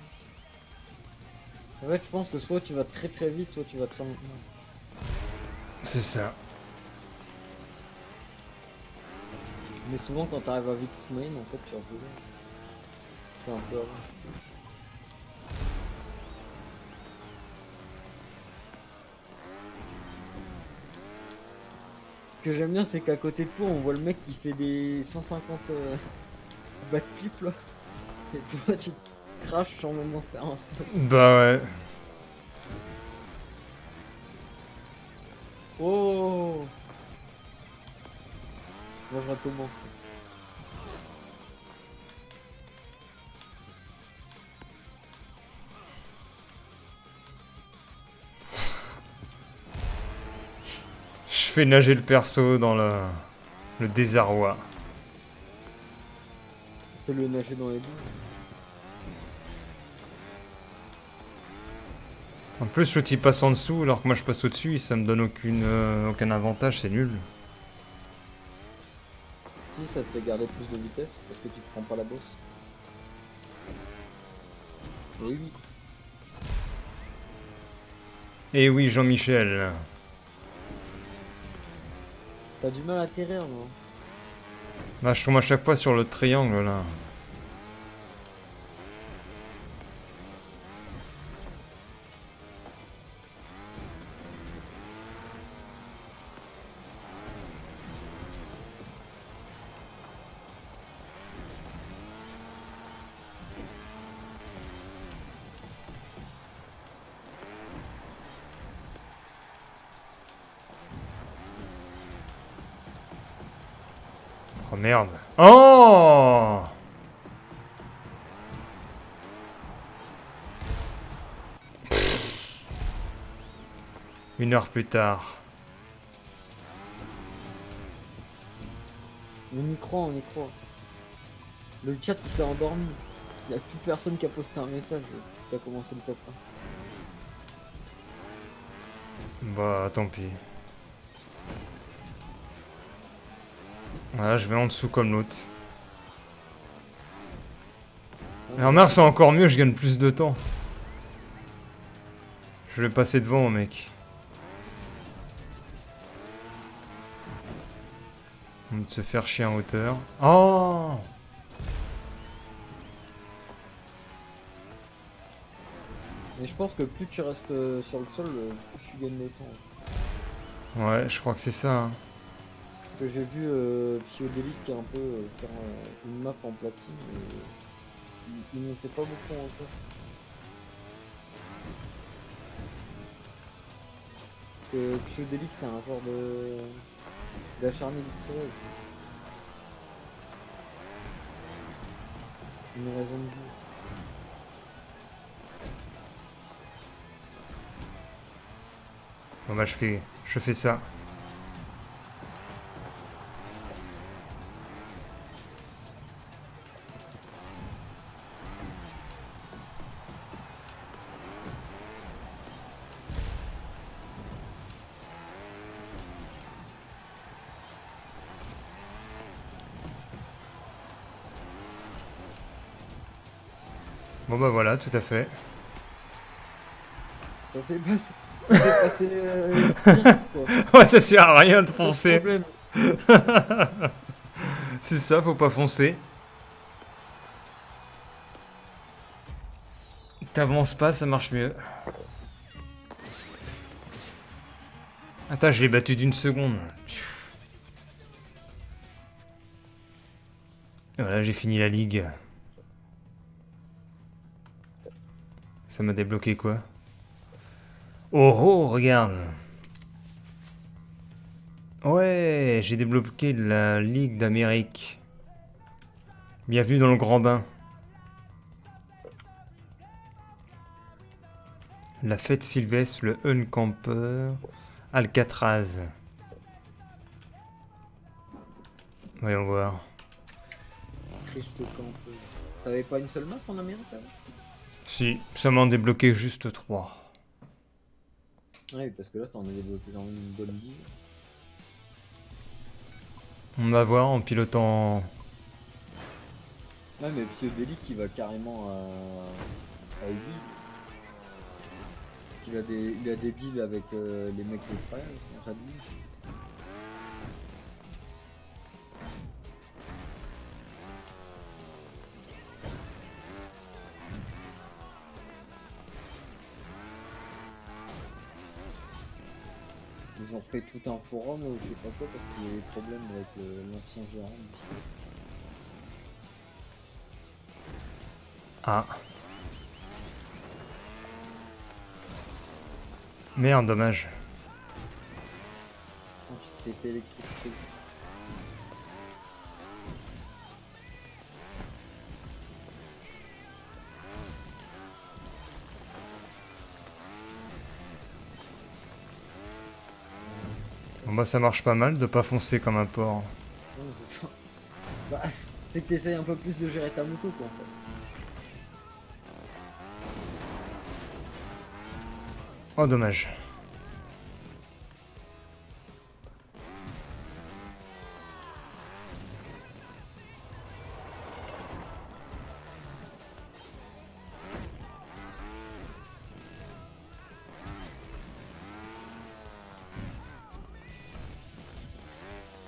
En fait, je pense que soit tu vas très très vite, soit tu vas très lentement. C'est ça. Mais souvent, quand t'arrives à vitesse moyenne, en fait, tu vas jouer. C'est un peu avant. Ce que j'aime bien, c'est qu'à côté de toi, on voit le mec qui fait des 150 backflips là. Et toi, tu te craches sans même en faire un seul. Bah ouais. Oh! Moi, je recommence. Je fais nager le perso dans le désarroi. Fais-le nager dans les boules. En plus, l'autre il passe en dessous alors que moi je passe au-dessus et ça me donne aucun avantage, c'est nul. Si, ça te fait garder plus de vitesse parce que tu te prends pas la bosse. Et oui. Et oui, Jean-Michel. T'as du mal à atterrir, non? Bah, je tombe à chaque fois sur le triangle là. Oh merde. Oh! Une heure plus tard. On y croit, on y croit. Le chat il s'est endormi. Il n'y a plus personne qui a posté un message. Qui a commencé le top 1. Bah, tant pis. Voilà, je vais en dessous comme l'autre. Et remarque, c'est encore mieux, je gagne plus de temps. Je vais passer devant, mec. On va se faire chier en hauteur. Oh! Mais je pense que plus tu restes sur le sol, plus tu gagnes de temps. Ouais, je crois que c'est ça. Hein. Parce que j'ai vu Psyodélique qui est un peu faire une map en platine et il montait pas beaucoup en hauteur. Parce que Psyodélique c'est un genre d'acharné victorieux. Une raison de vivre. Bon bah, je fais ça. Bon bah voilà, tout à fait. Ça s'est passé. Ça s'est passé vite, quoi. Ouais, ça sert à rien de Pas de foncer. problème. C'est ça, faut pas foncer. T'avances pas, ça marche mieux. Attends, je l'ai battu d'une seconde. Voilà, j'ai fini la ligue. Ça m'a débloqué quoi? Oh oh, regarde. Ouais, j'ai débloqué la Ligue d'Amérique. Bienvenue dans le grand bain. La fête sylvestre, le Uncamper, Alcatraz. Voyons voir. Christo Campo. T'avais pas une seule map en Amérique avant? Si, ça m'en débloqué juste 3. Ouais, parce que là t'en as débloqué genre une bonne 10. On va voir en pilotant. Ouais, mais Psyodélique qui va carrément à Ubi. Il a des deals avec les mecs de Trial, Radley. Ils ont fait tout un forum ou je sais pas quoi parce qu'il y a des problèmes avec l'ancien gérant. Ah. Merde, dommage. Tu t'es électrocuté. Bon bah ça marche pas mal de pas foncer comme un porc. Non, c'est ça. Bah, c'est que t'essayes un peu plus de gérer ta moto quoi en fait. Oh dommage.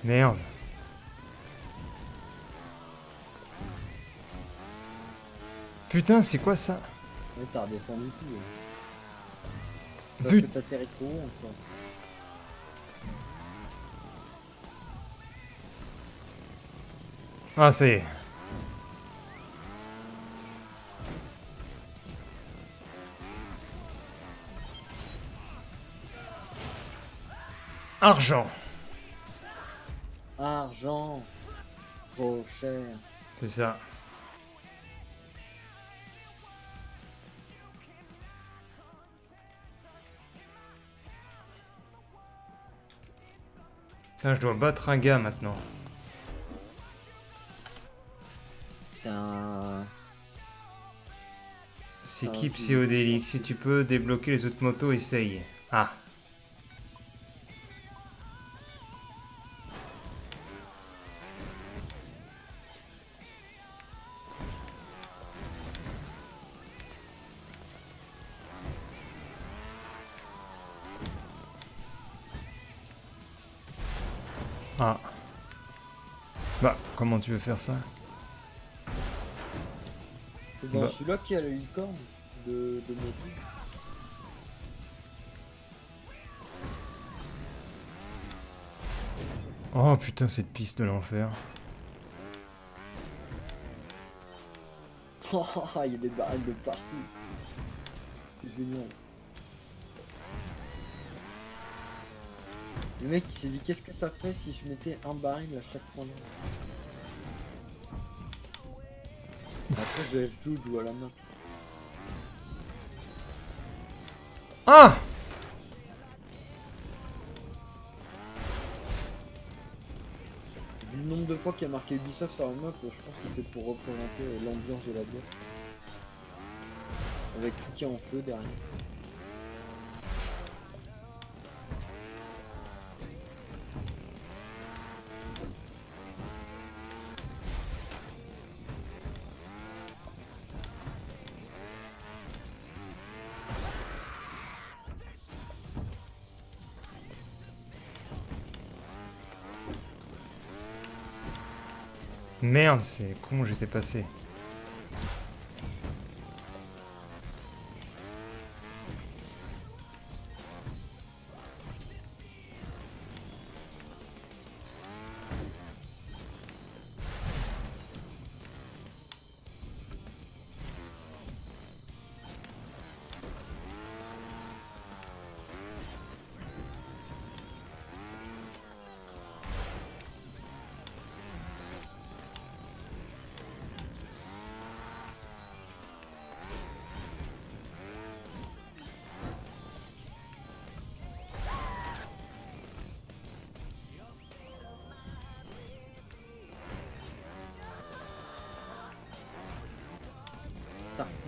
Merde. Putain, c'est quoi ça? Ouais, t'as redescendu tout. Parce But- que t'atterris trop haut quoi. Ah, ça y est. Argent. Argent. Trop cher. C'est ça. Putain, je dois battre un gars maintenant. C'est un... C'est Ah, qui ok. Psyodélique? Si tu peux débloquer les autres motos, essaye. Ah. Ah. Bah, comment tu veux faire ça? C'est dans Bah. celui-là qui a le licorne de moto. Oh putain, cette piste de l'enfer. Il y a des barils de partout. C'est génial. Le mec il s'est dit qu'est-ce que ça fait si je mettais un baril à chaque point. Après je joue à la main. Ah! Vu le nombre de fois qu'il y a marqué Ubisoft sur la map, je pense que c'est pour représenter l'ambiance de la boîte. Avec tout qui est en feu derrière. Merde, c'est con, j'étais passé.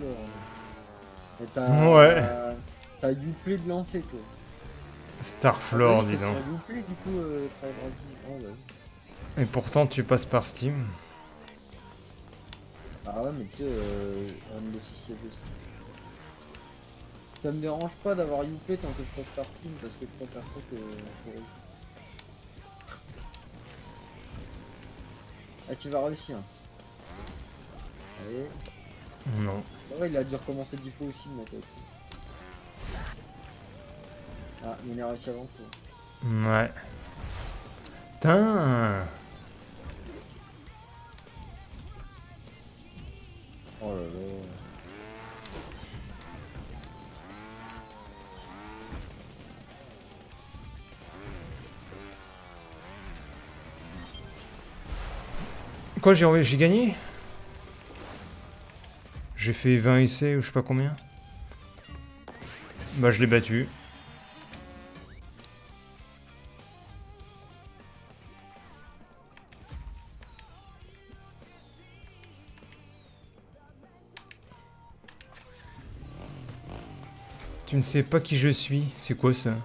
Starflore. Et t'as... Ouais. T'as Uplay de lancer, quoi. Starflore, Ah, oui, dis c'est donc. sur Uplay, du coup, Tribrati. Oh, ouais. Et pourtant, tu passes par Steam. Ah ouais, mais tu sais, un logiciel aussi. Ça me dérange pas d'avoir Uplay tant que je passe par Steam, parce que je préfère ça que pour eux. Ah, tu vas réussir. Allez. Non. Ah ouais, il a dû recommencer 10 fois aussi, ma tête. Ah, mais il a réussi avant toi. Ouais. Putain. Oh là là. Quoi, j'ai gagné? J'ai fait 20 essais ou je sais pas combien. Bah, je l'ai battu. Tu ne sais pas qui je suis? C'est quoi ça?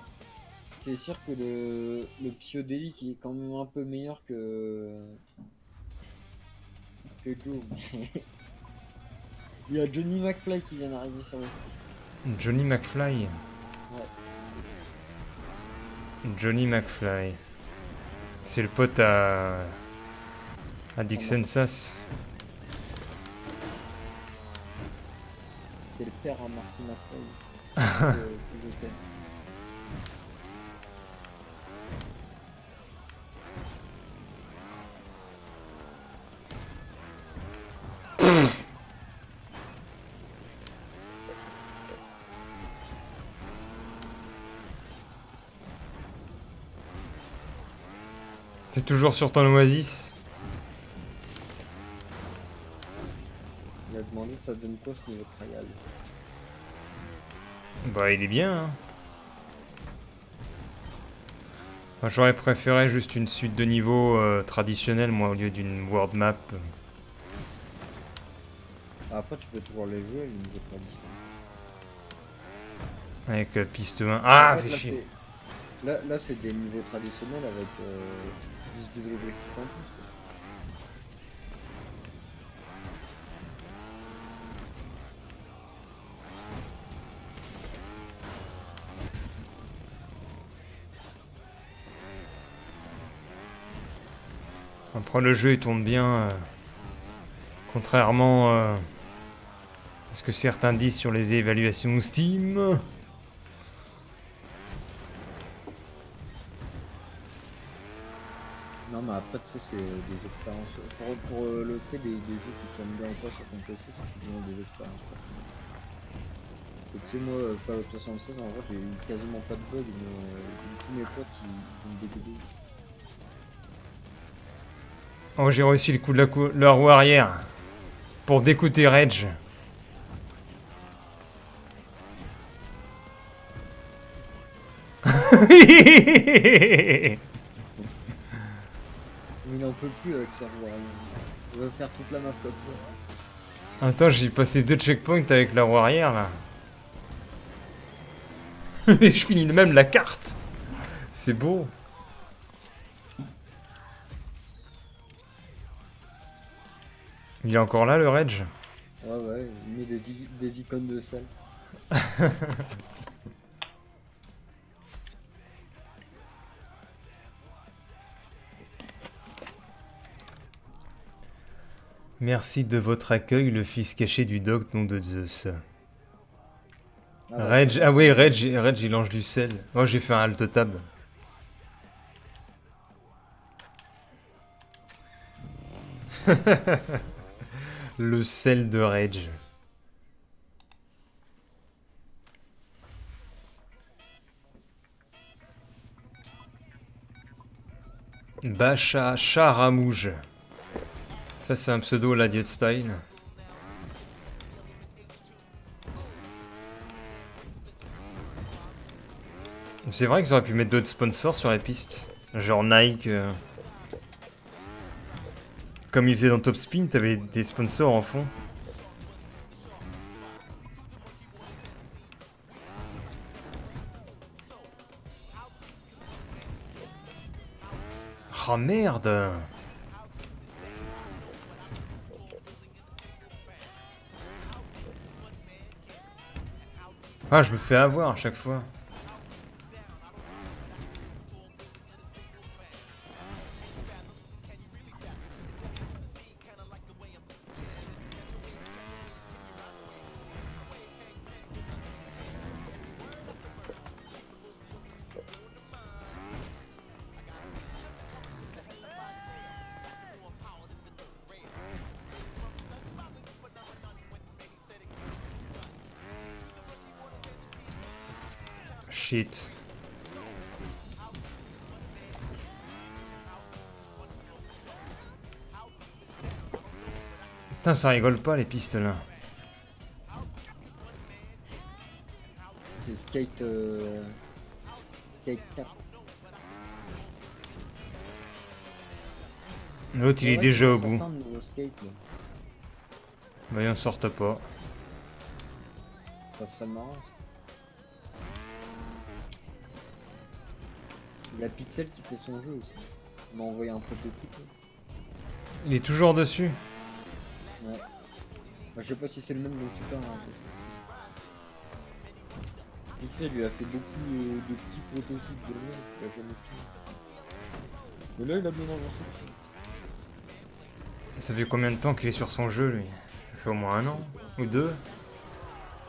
C'est sûr que le Piodeli qui est quand même un peu meilleur que Joe. Il y a Johnny McFly qui vient d'arriver sur le script. Johnny McFly. Ouais. Johnny McFly. C'est le pote à Dixon Sass. C'est le père à Marty McFly. que je t'aime. T'es toujours sur ton Oasis? Il a demandé ça donne quoi ce niveau de trial. Bah, il est bien, hein. Moi, j'aurais préféré juste une suite de niveaux traditionnelle, moi, au lieu d'une world map. Après tu peux toujours les jouer les niveaux traditionnels. Avec piste 1. Ah, En fait, fais là, chier. là c'est des niveaux traditionnels avec juste des objectifs en plus. Quoi. Après, le jeu, il tourne bien. Contrairement à ce que certains disent sur les évaluations Steam. Non mais après tu sais c'est des expériences. Pour le fait des jeux qui tournent bien ou pas sur ton PC, c'est toujours des expériences. Et tu sais moi Fallout 76 en vrai j'ai eu quasiment pas de bugs mais tous mes potes ils ont dégoûté. Oh, j'ai réussi le coup de la roue arrière. Pour d'écouter Rage. Il n'en peut plus avec sa roue arrière. Il va faire toute la map comme ça. Attends, j'ai passé 2 checkpoints avec la roue arrière là. Et je finis même la carte. C'est beau. Il est encore là le Rage? Ouais, il met des icônes de sel. Merci de votre accueil, le fils caché du dog nom de Zeus. Ah, Rage, ah oui, Rage, il lance du sel. Moi j'ai fait un alt tab. Le sel de Rage. Bacha Charamouge. Ça c'est un pseudo Ladiot Style. C'est vrai qu'ils auraient pu mettre d'autres sponsors sur la piste. Genre Nike. Comme ils faisaient dans Top Spin, t'avais des sponsors en fond. Oh merde. Ah, je me fais avoir à chaque fois. Shit. Putain, ça rigole pas les pistes là. C'est Skate... Skate 4. L'autre il est Ouais, déjà ils au sortent bout. un nouveau skate, là. Bah il en sorte pas. Ça serait marrant. Ça. Il y a Pixel qui fait son jeu aussi. Il m'a envoyé un prototype. Là. Il est toujours dessus. Ouais. Bah, je sais pas si c'est le même dont tu parles. Hein, Pixel lui a fait beaucoup de petits prototypes de jeux qu'il a jamais fait. Mais là il a bien avancé. Ça fait combien de temps qu'il est sur son jeu lui? Ça fait au moins un an ou deux.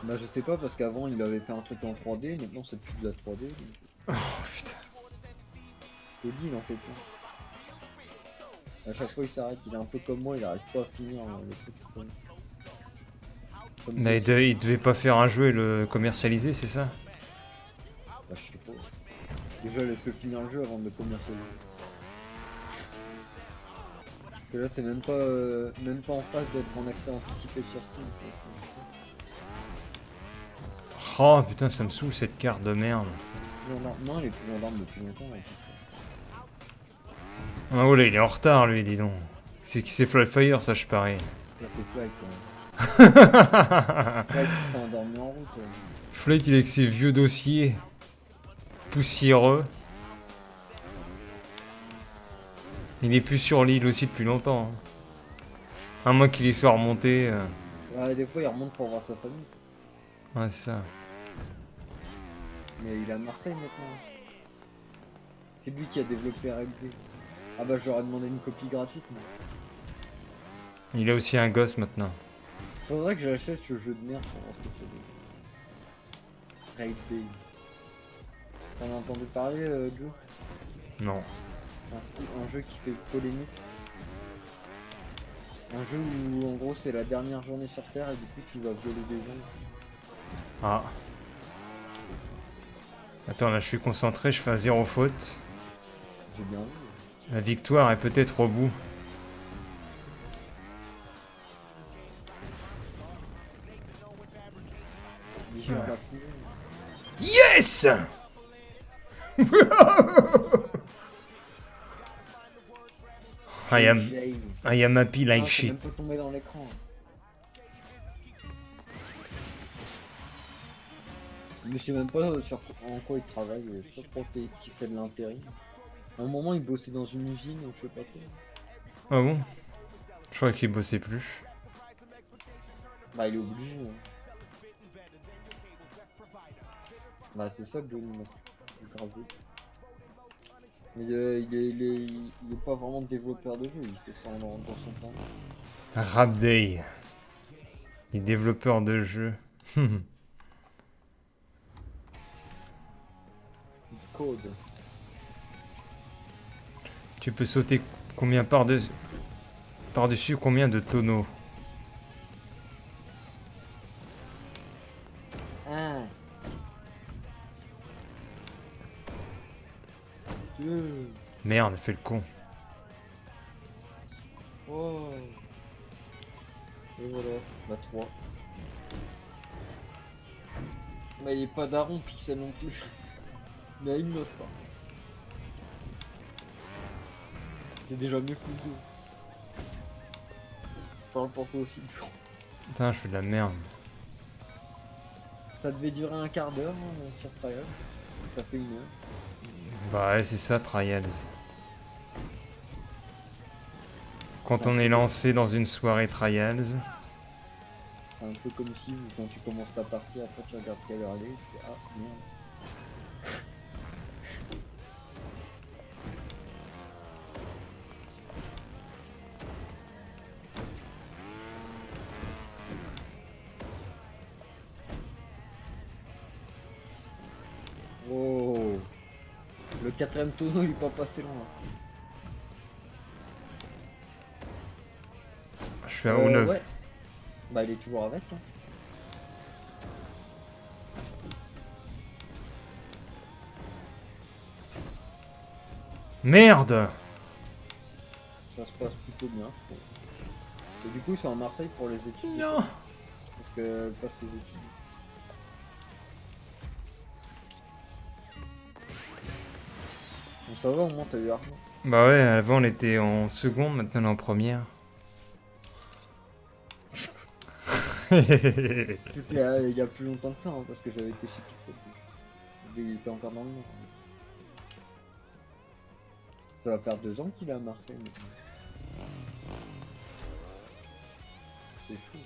Bah je sais pas parce qu'avant il avait fait un truc en 3D, maintenant c'est plus de la 3D. Donc... Oh putain. Je te dis il en fait plein. À chaque fois il s'arrête, il est un peu comme moi, il arrive pas à finir le truc comme Là, Ghost. il devait pas faire un jeu et le commercialiser, c'est ça? Bah je sais pas. Déjà laisse finir le jeu avant de le commercialiser. Parce que là c'est même pas en phase d'être en accès anticipé sur Steam. Oh putain, ça me saoule cette carte de merde. Non, il est plus gendarme depuis longtemps en plus. Ah oh là, il est en retard lui, dis donc. C'est qui c'est Flyfire, ça je parie. Là c'est Flight. Flight qui s'est endormi en route. Flight il est avec ses vieux dossiers poussiéreux. Il est plus sur l'île aussi depuis longtemps. Hein. Un mois qu'il est fait remonter. Ouais, des fois il remonte pour voir sa famille. Ouais, c'est ça. Mais il est à Marseille maintenant. C'est lui qui a développé RLP. Ah bah j'aurais demandé une copie gratuite moi. Il a aussi un gosse maintenant. Faudrait que j'achète ce jeu de merde pour voir ce que c'est. RLP. T'en as entendu parler Joe? Non. Un jeu qui fait polémique. Un jeu où en gros c'est la dernière journée sur Terre et du coup tu vas violer des gens. Ah. Attends, là je suis concentré, je fais 0 faute. J'ai bien vu. La victoire est peut-être au bout. Michel Ouais. Bafou. Yes! I am happy like Ah, c'est shit. même pas tombé dans l'écran. Je sais même pas sur en quoi il travaille, je sais pas trop qui fait de l'intérim. À un moment il bossait dans une usine ou je sais pas quoi. Ah bon? Je croyais qu'il bossait plus. Bah il est obligé. Hein. Bah c'est ça que Johnny m'a gravé. Mais il est pas vraiment développeur de jeu, il fait ça dans son temps. Rap Day. Les développeurs de jeux. Il code. Tu peux sauter combien par-dessus combien de tonneaux? Ah. Merde, fais le con. Oh. Et voilà, bah 3. Bah il est pas daron Pixel non plus. Mais il note pas. C'est déjà mieux que le 2. Parle pour toi aussi. Putain, je fais de la merde. Ça devait durer un quart d'heure hein, sur Trial. Ça fait 1 heure. Bah ouais, c'est ça, Trials. quand on est lancé dans une soirée trials. C'est un peu comme si quand tu commences ta partie, après tu regardes quelle heure elle est, tu fais ah merde. Oh, le quatrième tonneau il est pas passé loin. Je fais un ou 9. Ouais. Bah il est toujours avec. Hein. Merde! Ça se passe plutôt bien, je trouve. Et du coup ils sont à Marseille pour les études. Non. Parce qu'elle passe ses études. Bon ça va, au moins t'as eu l'argent. Bah ouais, avant on était en seconde, maintenant on est en première. C'était il y a plus longtemps que ça, hein, parce que j'avais été chez Pixel. Il était encore dans le Nord. Hein. Ça va faire 2 ans qu'il est à Marseille maintenant. C'est chaud.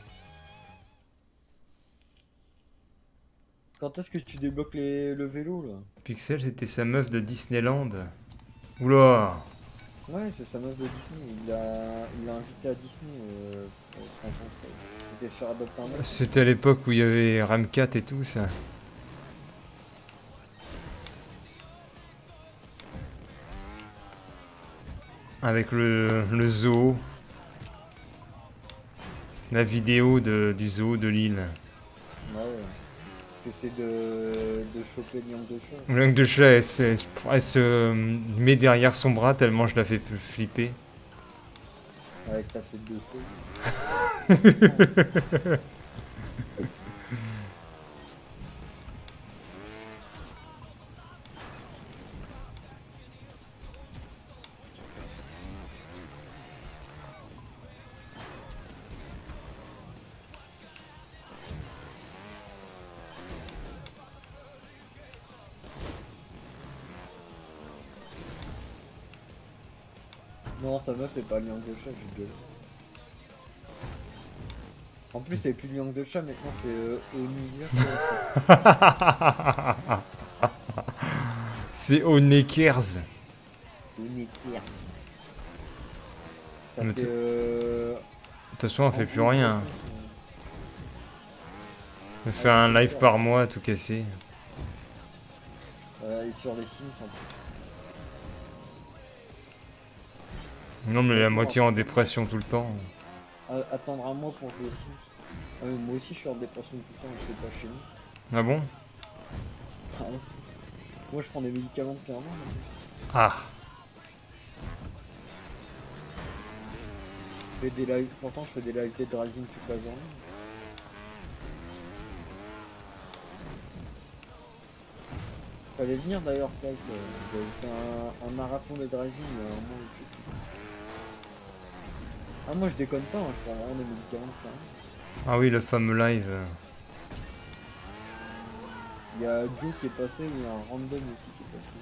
Quand est-ce que tu débloques le vélo là? Pixel, c'était sa meuf de Disneyland. Oula! Ouais, c'est sa meuf de Disney. Il l'a invité à Disney pour se rencontrer. C'était sur Adopt un mec. C'était à l'époque où il y avait Ramcat et tout ça. Avec le zoo. La vidéo du zoo de Lille. Ouais. T'essaies de choper le lion de chat. Le langue de chat, elle se met derrière son bras tellement je la fais flipper. Avec ta tête de cheveux. Non, sa meuf, c'est pas le lion de chat, je gueule. En plus, c'est plus le lion de chat, maintenant c'est Onigir. C'est Onekers. Onigir. Ça Mais fait, de toute façon, on fait plus rien. On fait un live par mois, tout cassé. Et sur les Sims en plus. Non, mais la moitié en dépression tout le temps. Attendre un mois pour jouer aux Sims. Ah, mais moi aussi, je suis en dépression tout le temps, je sais pas chez nous. Ah bon? Ah ouais. Moi, je prends des médicaments depuis un an. Ah. Je fais des lives, pourtant, je fais des lives Dead Rising toute la journée. Fallait venir d'ailleurs, Flight. J'avais fait un marathon Dead Rising un mois ou plus. Ah, moi je déconne pas, hein, je prends vraiment des médicaments depuis un an. Ah oui, le fameux live. Il y a Joe qui est passé, il y a un random aussi qui est passé.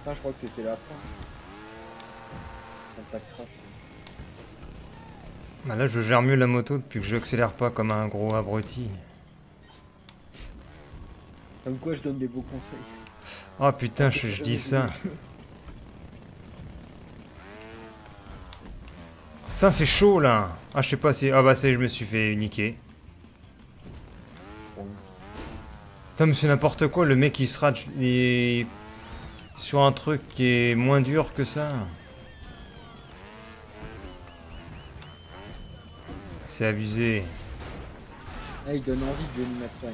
Enfin, je crois que c'était la fin. Quand t'as crash. Bah là, je gère mieux la moto depuis que je accélère pas comme un gros abruti. Comme quoi je donne des beaux conseils. Oh putain, je dis ça. Putain, c'est chaud là. Ah, je sais pas si. Ah bah, ça y est, je me suis fait niquer. Bon. Putain, mais c'est n'importe quoi. Le mec il se rate sur un truc qui est moins dur que ça. C'est abusé. Ah, il donne envie de le mettre là. Hein.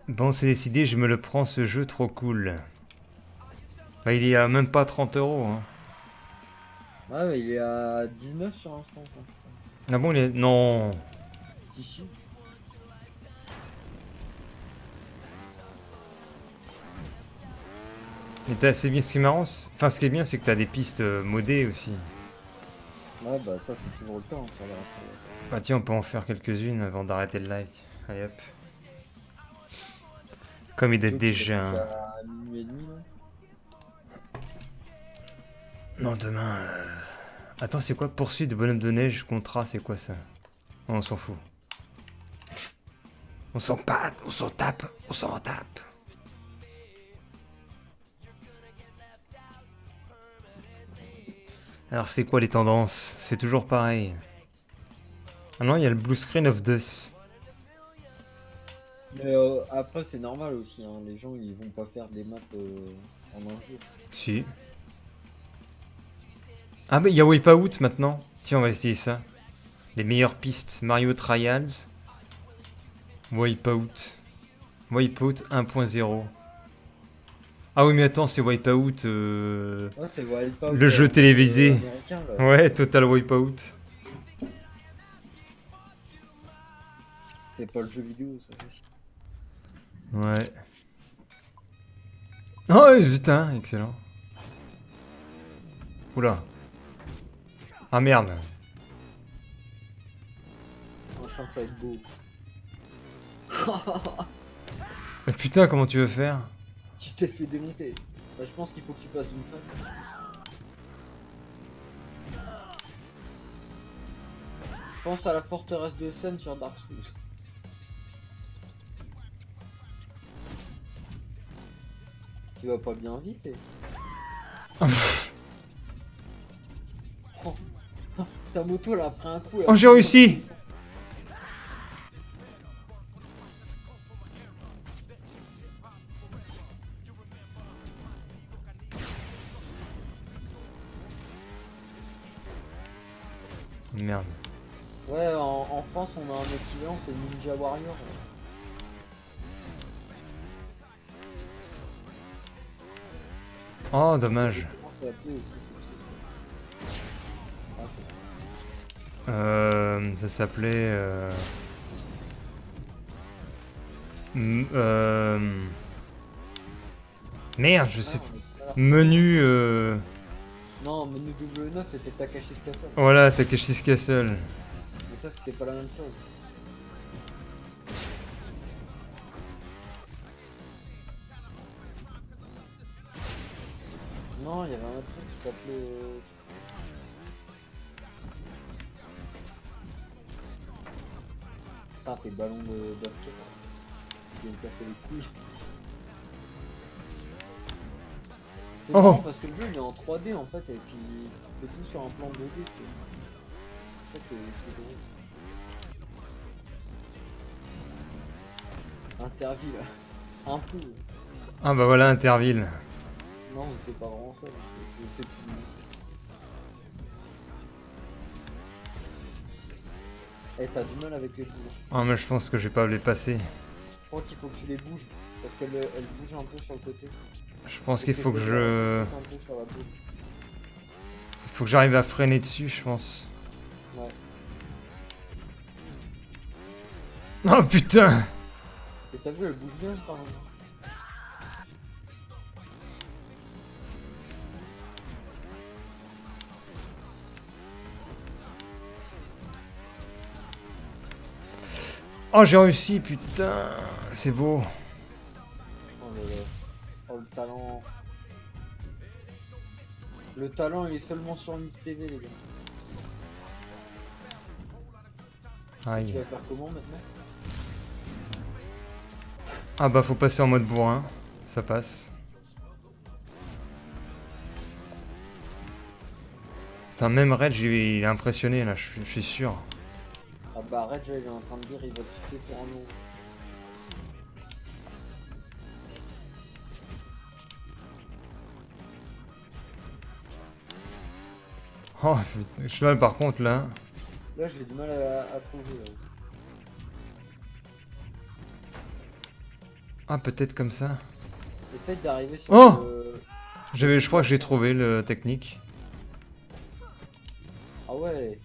Bon, c'est décidé, je me le prends ce jeu trop cool. Bah, il est à même pas 30 €. Hein. Ah, ouais, il est à 19 sur l'instant. Ah bon, il est. Non. Ici. Mais c'est bien ce qui est marrant. Enfin, ce qui est bien, c'est que t'as des pistes modées aussi. Ouais, bah ça c'est toujours le temps hein, sur la Bah, tiens, on peut en faire quelques-unes avant d'arrêter le live. Allez hop. Comme il est Donc, déjà... à minuit et demi, là. Non, demain... Attends, c'est quoi? Poursuite de bonhomme de neige, contrat, c'est quoi ça? Oh, on s'en fout. On s'en pâte, on s'en tape, on s'en tape. Alors c'est quoi les tendances? C'est toujours pareil. Ah non, il y a le blue screen of death. Mais après, c'est normal aussi, hein. Les gens ils vont pas faire des maps en un jour. Si. Ah bah il y a Wipeout maintenant. Tiens, on va essayer ça. Les meilleures pistes Mario Trials. Wipeout. Wipeout 1.0. Ah oui mais attends, c'est Wipeout... Ouais, c'est Wipeout, le jeu télévisé. américain, là. Ouais, Total Wipeout. C'est pas le jeu vidéo, ça c'est sûr. Ouais. Oh putain, excellent. Oula. Ah merde. Je sens que ça va être beau. Mais putain, comment tu veux faire? Tu t'es fait démonter. Bah, je pense qu'il faut que tu passes d'une traite. Pense à la forteresse de Sen sur Dark Souls. Tu vas pas bien vite Oh. Ta moto elle a pris un coup. Oh, j'ai réussi. Merde. Ouais, en France on a un équivalent, c'est Ninja Warrior. Oh, dommage. Comment ça s'appelait aussi ce truc? Ça s'appelait... Merde, je sais plus. Menu... Non, menu W9 c'était Takashi's Castle. Voilà, Takeshi's Castle. Mais ça c'était pas la même chose. Non, il y avait un autre truc qui s'appelait... Ah, tes ballons de basket. Qui viennent casser les couilles. C'est Oh. marrant parce que le jeu il est en 3D en fait et puis il fait tout sur un plan 2D. C'est ça qui est drôle. Interville. Un peu. Ah bah voilà, Interville. Non, mais c'est pas vraiment ça. C'est plus... Eh, t'as du mal avec les bouges. Ah mais je pense que je vais pas les passer. Je crois qu'il faut que tu les bouges. Parce qu'elles bougent un peu sur le côté. Je pense qu'il Et faut que c'est je... un peu sur la bouche. Il faut que j'arrive à freiner dessus, je pense. Ouais. Oh putain. Et t'as vu, elle bouge bien par exemple. Oh j'ai réussi, putain. C'est beau. Oh le talent. Le talent il est seulement sur une TV les gars. Tu Aïe. vas faire comment maintenant? Ah bah faut passer en mode bourrin. Ça passe. Enfin même Reg il est impressionné là, je suis sûr. Ah bah Red il est en train de dire il va tuer pour un euro. Oh putain, je suis là par contre là. Là j'ai du mal à trouver là. Ah peut-être comme ça. Essaye d'arriver sur Oh le... Je crois que j'ai trouvé le technique. Ah ouais.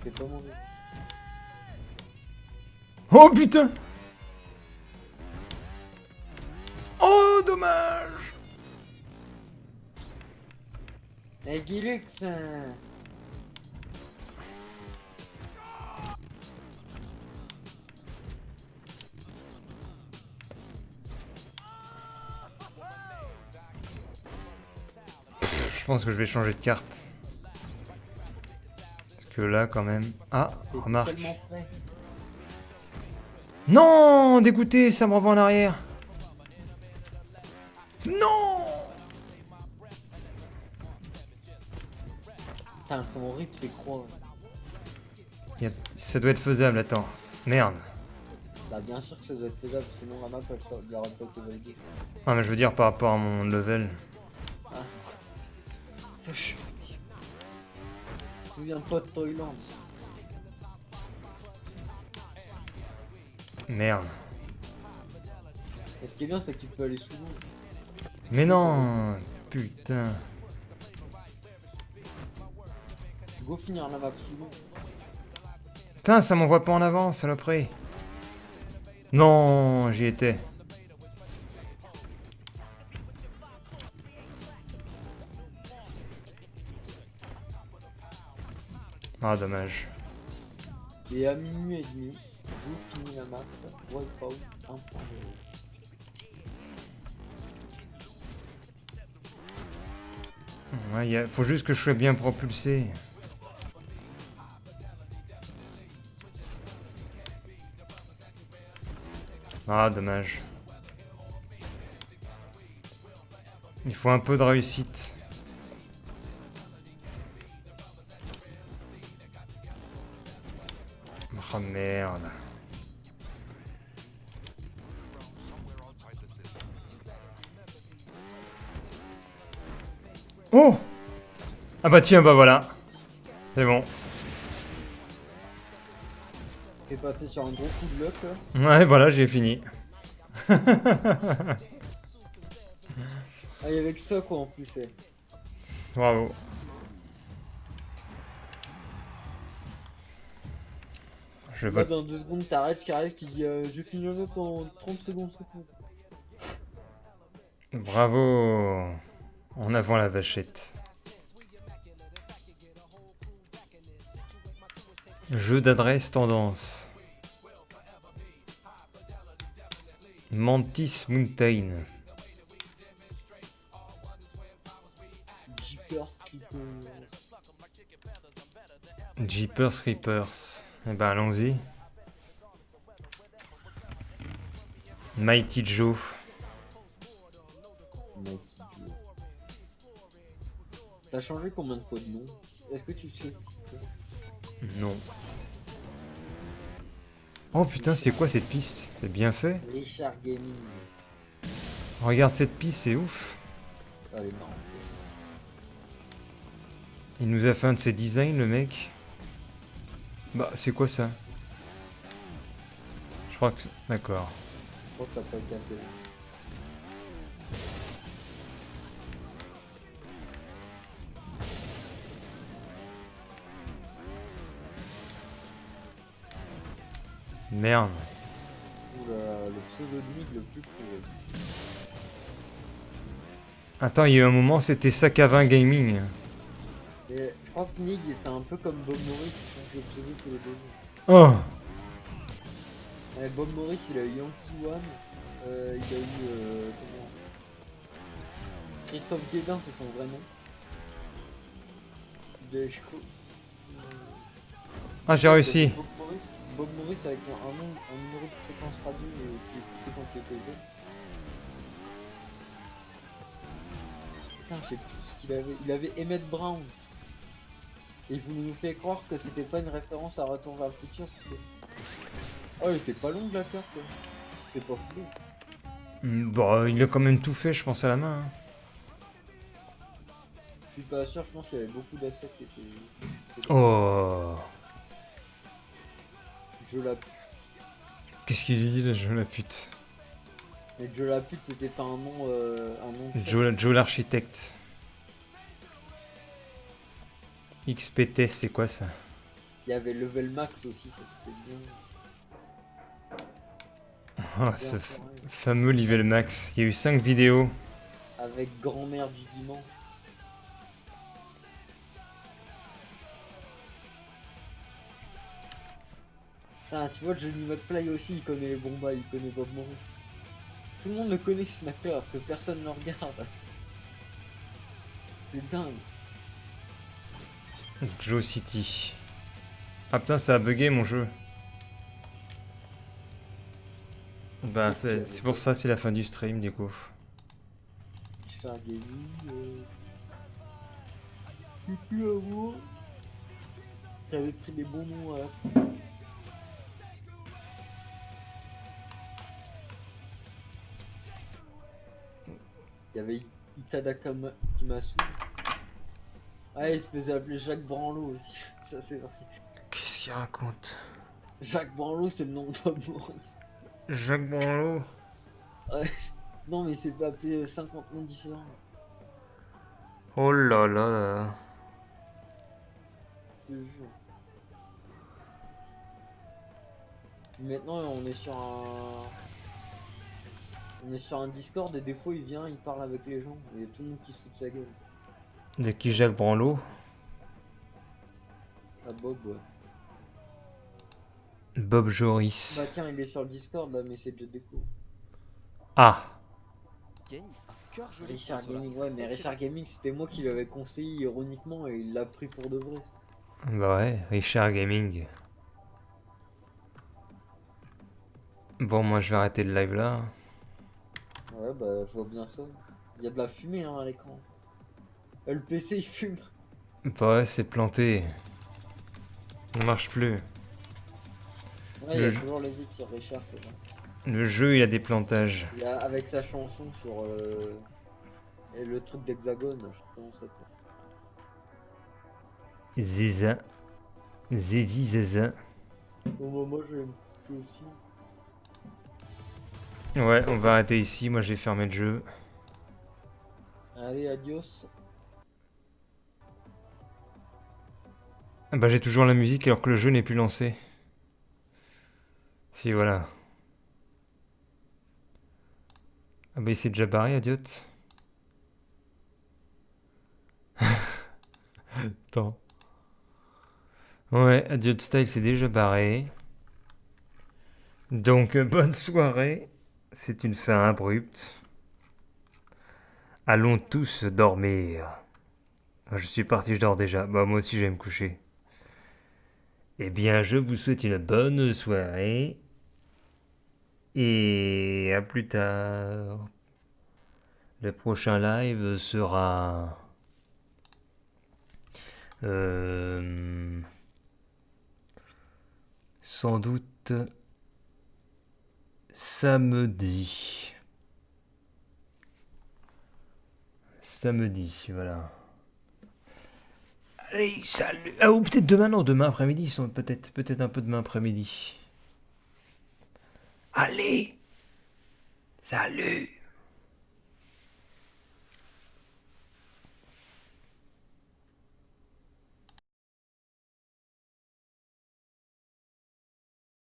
C'est pas mauvais. Oh putain. Oh dommage. Eh Gilux pense que je vais changer de carte. Parce que là, quand même... Ah, T'es remarque. tellement près. Non, dégoûté, ça me renvoie en arrière. Non. Putain, elles sont horribles ces croix. Ça doit être faisable, attends. Merde. Bah bien sûr que ça doit être faisable, sinon la map elle sort de la récolte validée. Ah, mais je veux dire par rapport à mon level. Ah. Ça je... Souviens-toi de Toyland. Merde. Et ce qui est bien c'est que tu peux aller sous l'eau. Mais non. Putain. Go finir la map sous l'eau. Putain, ça m'envoie pas en avant, saloperie. Non, j'y étais. Ah, dommage. Et à minuit et demi, je finis la map, wipeout 1.0. Ouais, faut juste que je sois bien propulsé. Ah, dommage. Il faut un peu de réussite. Oh merde. Oh! Ah bah tiens, bah voilà. C'est bon. T'es passé sur un gros coup de luck là. Ouais, voilà, j'ai fini. Ah, il y avait que ça quoi en plus. Bravo. Je Là, vote. dans 2 secondes, t'arrêtes qui arrive qui dit je finis la map en 30 secondes, c'est tout. Bravo. En avant la vachette. Jeu d'adresse tendance. Mantis Mountain. Jeepers Creepers. Jeepers Creepers. Eh ben allons-y. Mighty Joe. Mighty Joe. T'as changé combien de fois de nom? Est-ce que tu sais? Non. Oh putain, c'est quoi cette piste? C'est bien fait. Richard Gaming. Regarde cette piste, c'est ouf. Ah, elle est marrante. Il nous a fait un de ses designs, le mec. Bah, c'est quoi ça? Je crois que... D'accord. Je crois que t'as pas cassé. Merde. Oula, le pseudonyme le plus pourri. Attends, il y a eu un moment, c'était sac à vin gaming. Et je crois que Nig, c'est un peu comme Bob Morris, qui change le pseudo tous les 2 jours. Oh! Bob Morris, il a eu Yankee One, il a eu comment Christophe Guédin, c'est son vrai nom. Ah, j'ai réussi. Bob Morris avec un nom, un numéro de fréquence radio qui est écouté quand il était jeune. Putain, je sais plus ce qu'il avait. Il avait Emmett Brown. Et vous nous fait croire que c'était pas une référence à Retour vers le futur. Oh, il était pas long de la carte. C'est pas fou. Bon, il a quand même tout fait, je pense, à la main. Hein. Je suis pas sûr, je pense qu'il y avait beaucoup d'assets qui étaient. Oh! Joe la... Qu'est-ce qu'il dit, là, je la pute? Mais Joe la pute, c'était pas un nom. Joe l'architecte. XPT, c'est quoi ça? Il y avait Level Max aussi, ça c'était bien. Oh, ce fameux level max. Il y a eu 5 vidéos. Avec grand-mère du dimanche. Ah, tu vois, Johnny McFly aussi, il connaît les Bombas, il connaît Bob Morris. Tout le monde le connaît ce acteur, alors que personne ne le regarde. C'est dingue. Joe City. Ah putain, ça a bugué mon jeu. Bah, c'est pour ça, c'est la fin du stream du coup. Richard Gaming. Plus à vous. J'avais pris des bons noms à la fin. Il y avait Itada Kimasu. Ah, il se faisait appeler Jacques Branlot aussi. Ça, c'est vrai. Qu'est-ce qu'il raconte? Jacques Branlot, c'est le nom de Bob Morris. Jacques Branlot. Ouais. Non, mais il s'est fait appeler 50 noms différents. Oh là là là. Je te jure. Maintenant, on est sur un. On est sur un Discord et des fois il vient, il parle avec les gens. Il y a tout le monde qui se fout de sa gueule. De qui Jacques Branlot? Ah, Bob, ouais. Bob Joris. Bah, tiens, il est sur le Discord là, mais c'est de déco. Ah. Gagne un cœur joli. Richard Gaming, ouais, mais Richard Gaming, c'était moi qui lui avais conseillé ironiquement et il l'a pris pour de vrai. Bah ouais, Richard Gaming. Bon, moi je vais arrêter le live là. Ouais, bah, je vois bien ça. Il y a de la fumée hein, à l'écran. Le PC il fume. Bah ouais, c'est planté. Ça marche plus. Ouais, il y a toujours les vides sur Richard, c'est vrai. Le jeu, il a des plantages. Il a, avec sa chanson sur et le truc d'Hexagone, je sais pas comment ça s'appelle. Ziza. Zizi Zaza. Bon, bah, moi je aussi. Ouais, on va arrêter ici. Moi, j'ai fermé le jeu. Allez, adios. Ah bah, j'ai toujours la musique alors que le jeu n'est plus lancé. Si, voilà. Ah bah, il s'est déjà barré, idiote. Attends. Ouais, Idiot Style s'est déjà barré. Donc, bonne soirée. C'est une fin abrupte. Allons tous dormir. Je suis parti, je dors déjà. Bah, moi aussi, je vais me coucher. Eh bien, je vous souhaite une bonne soirée. Et à plus tard. Le prochain live sera... sans doute samedi. Samedi, voilà. Allez, salut. Ah, ou peut-être demain, non, demain après-midi. Peut-être un peu demain après-midi. Allez, salut.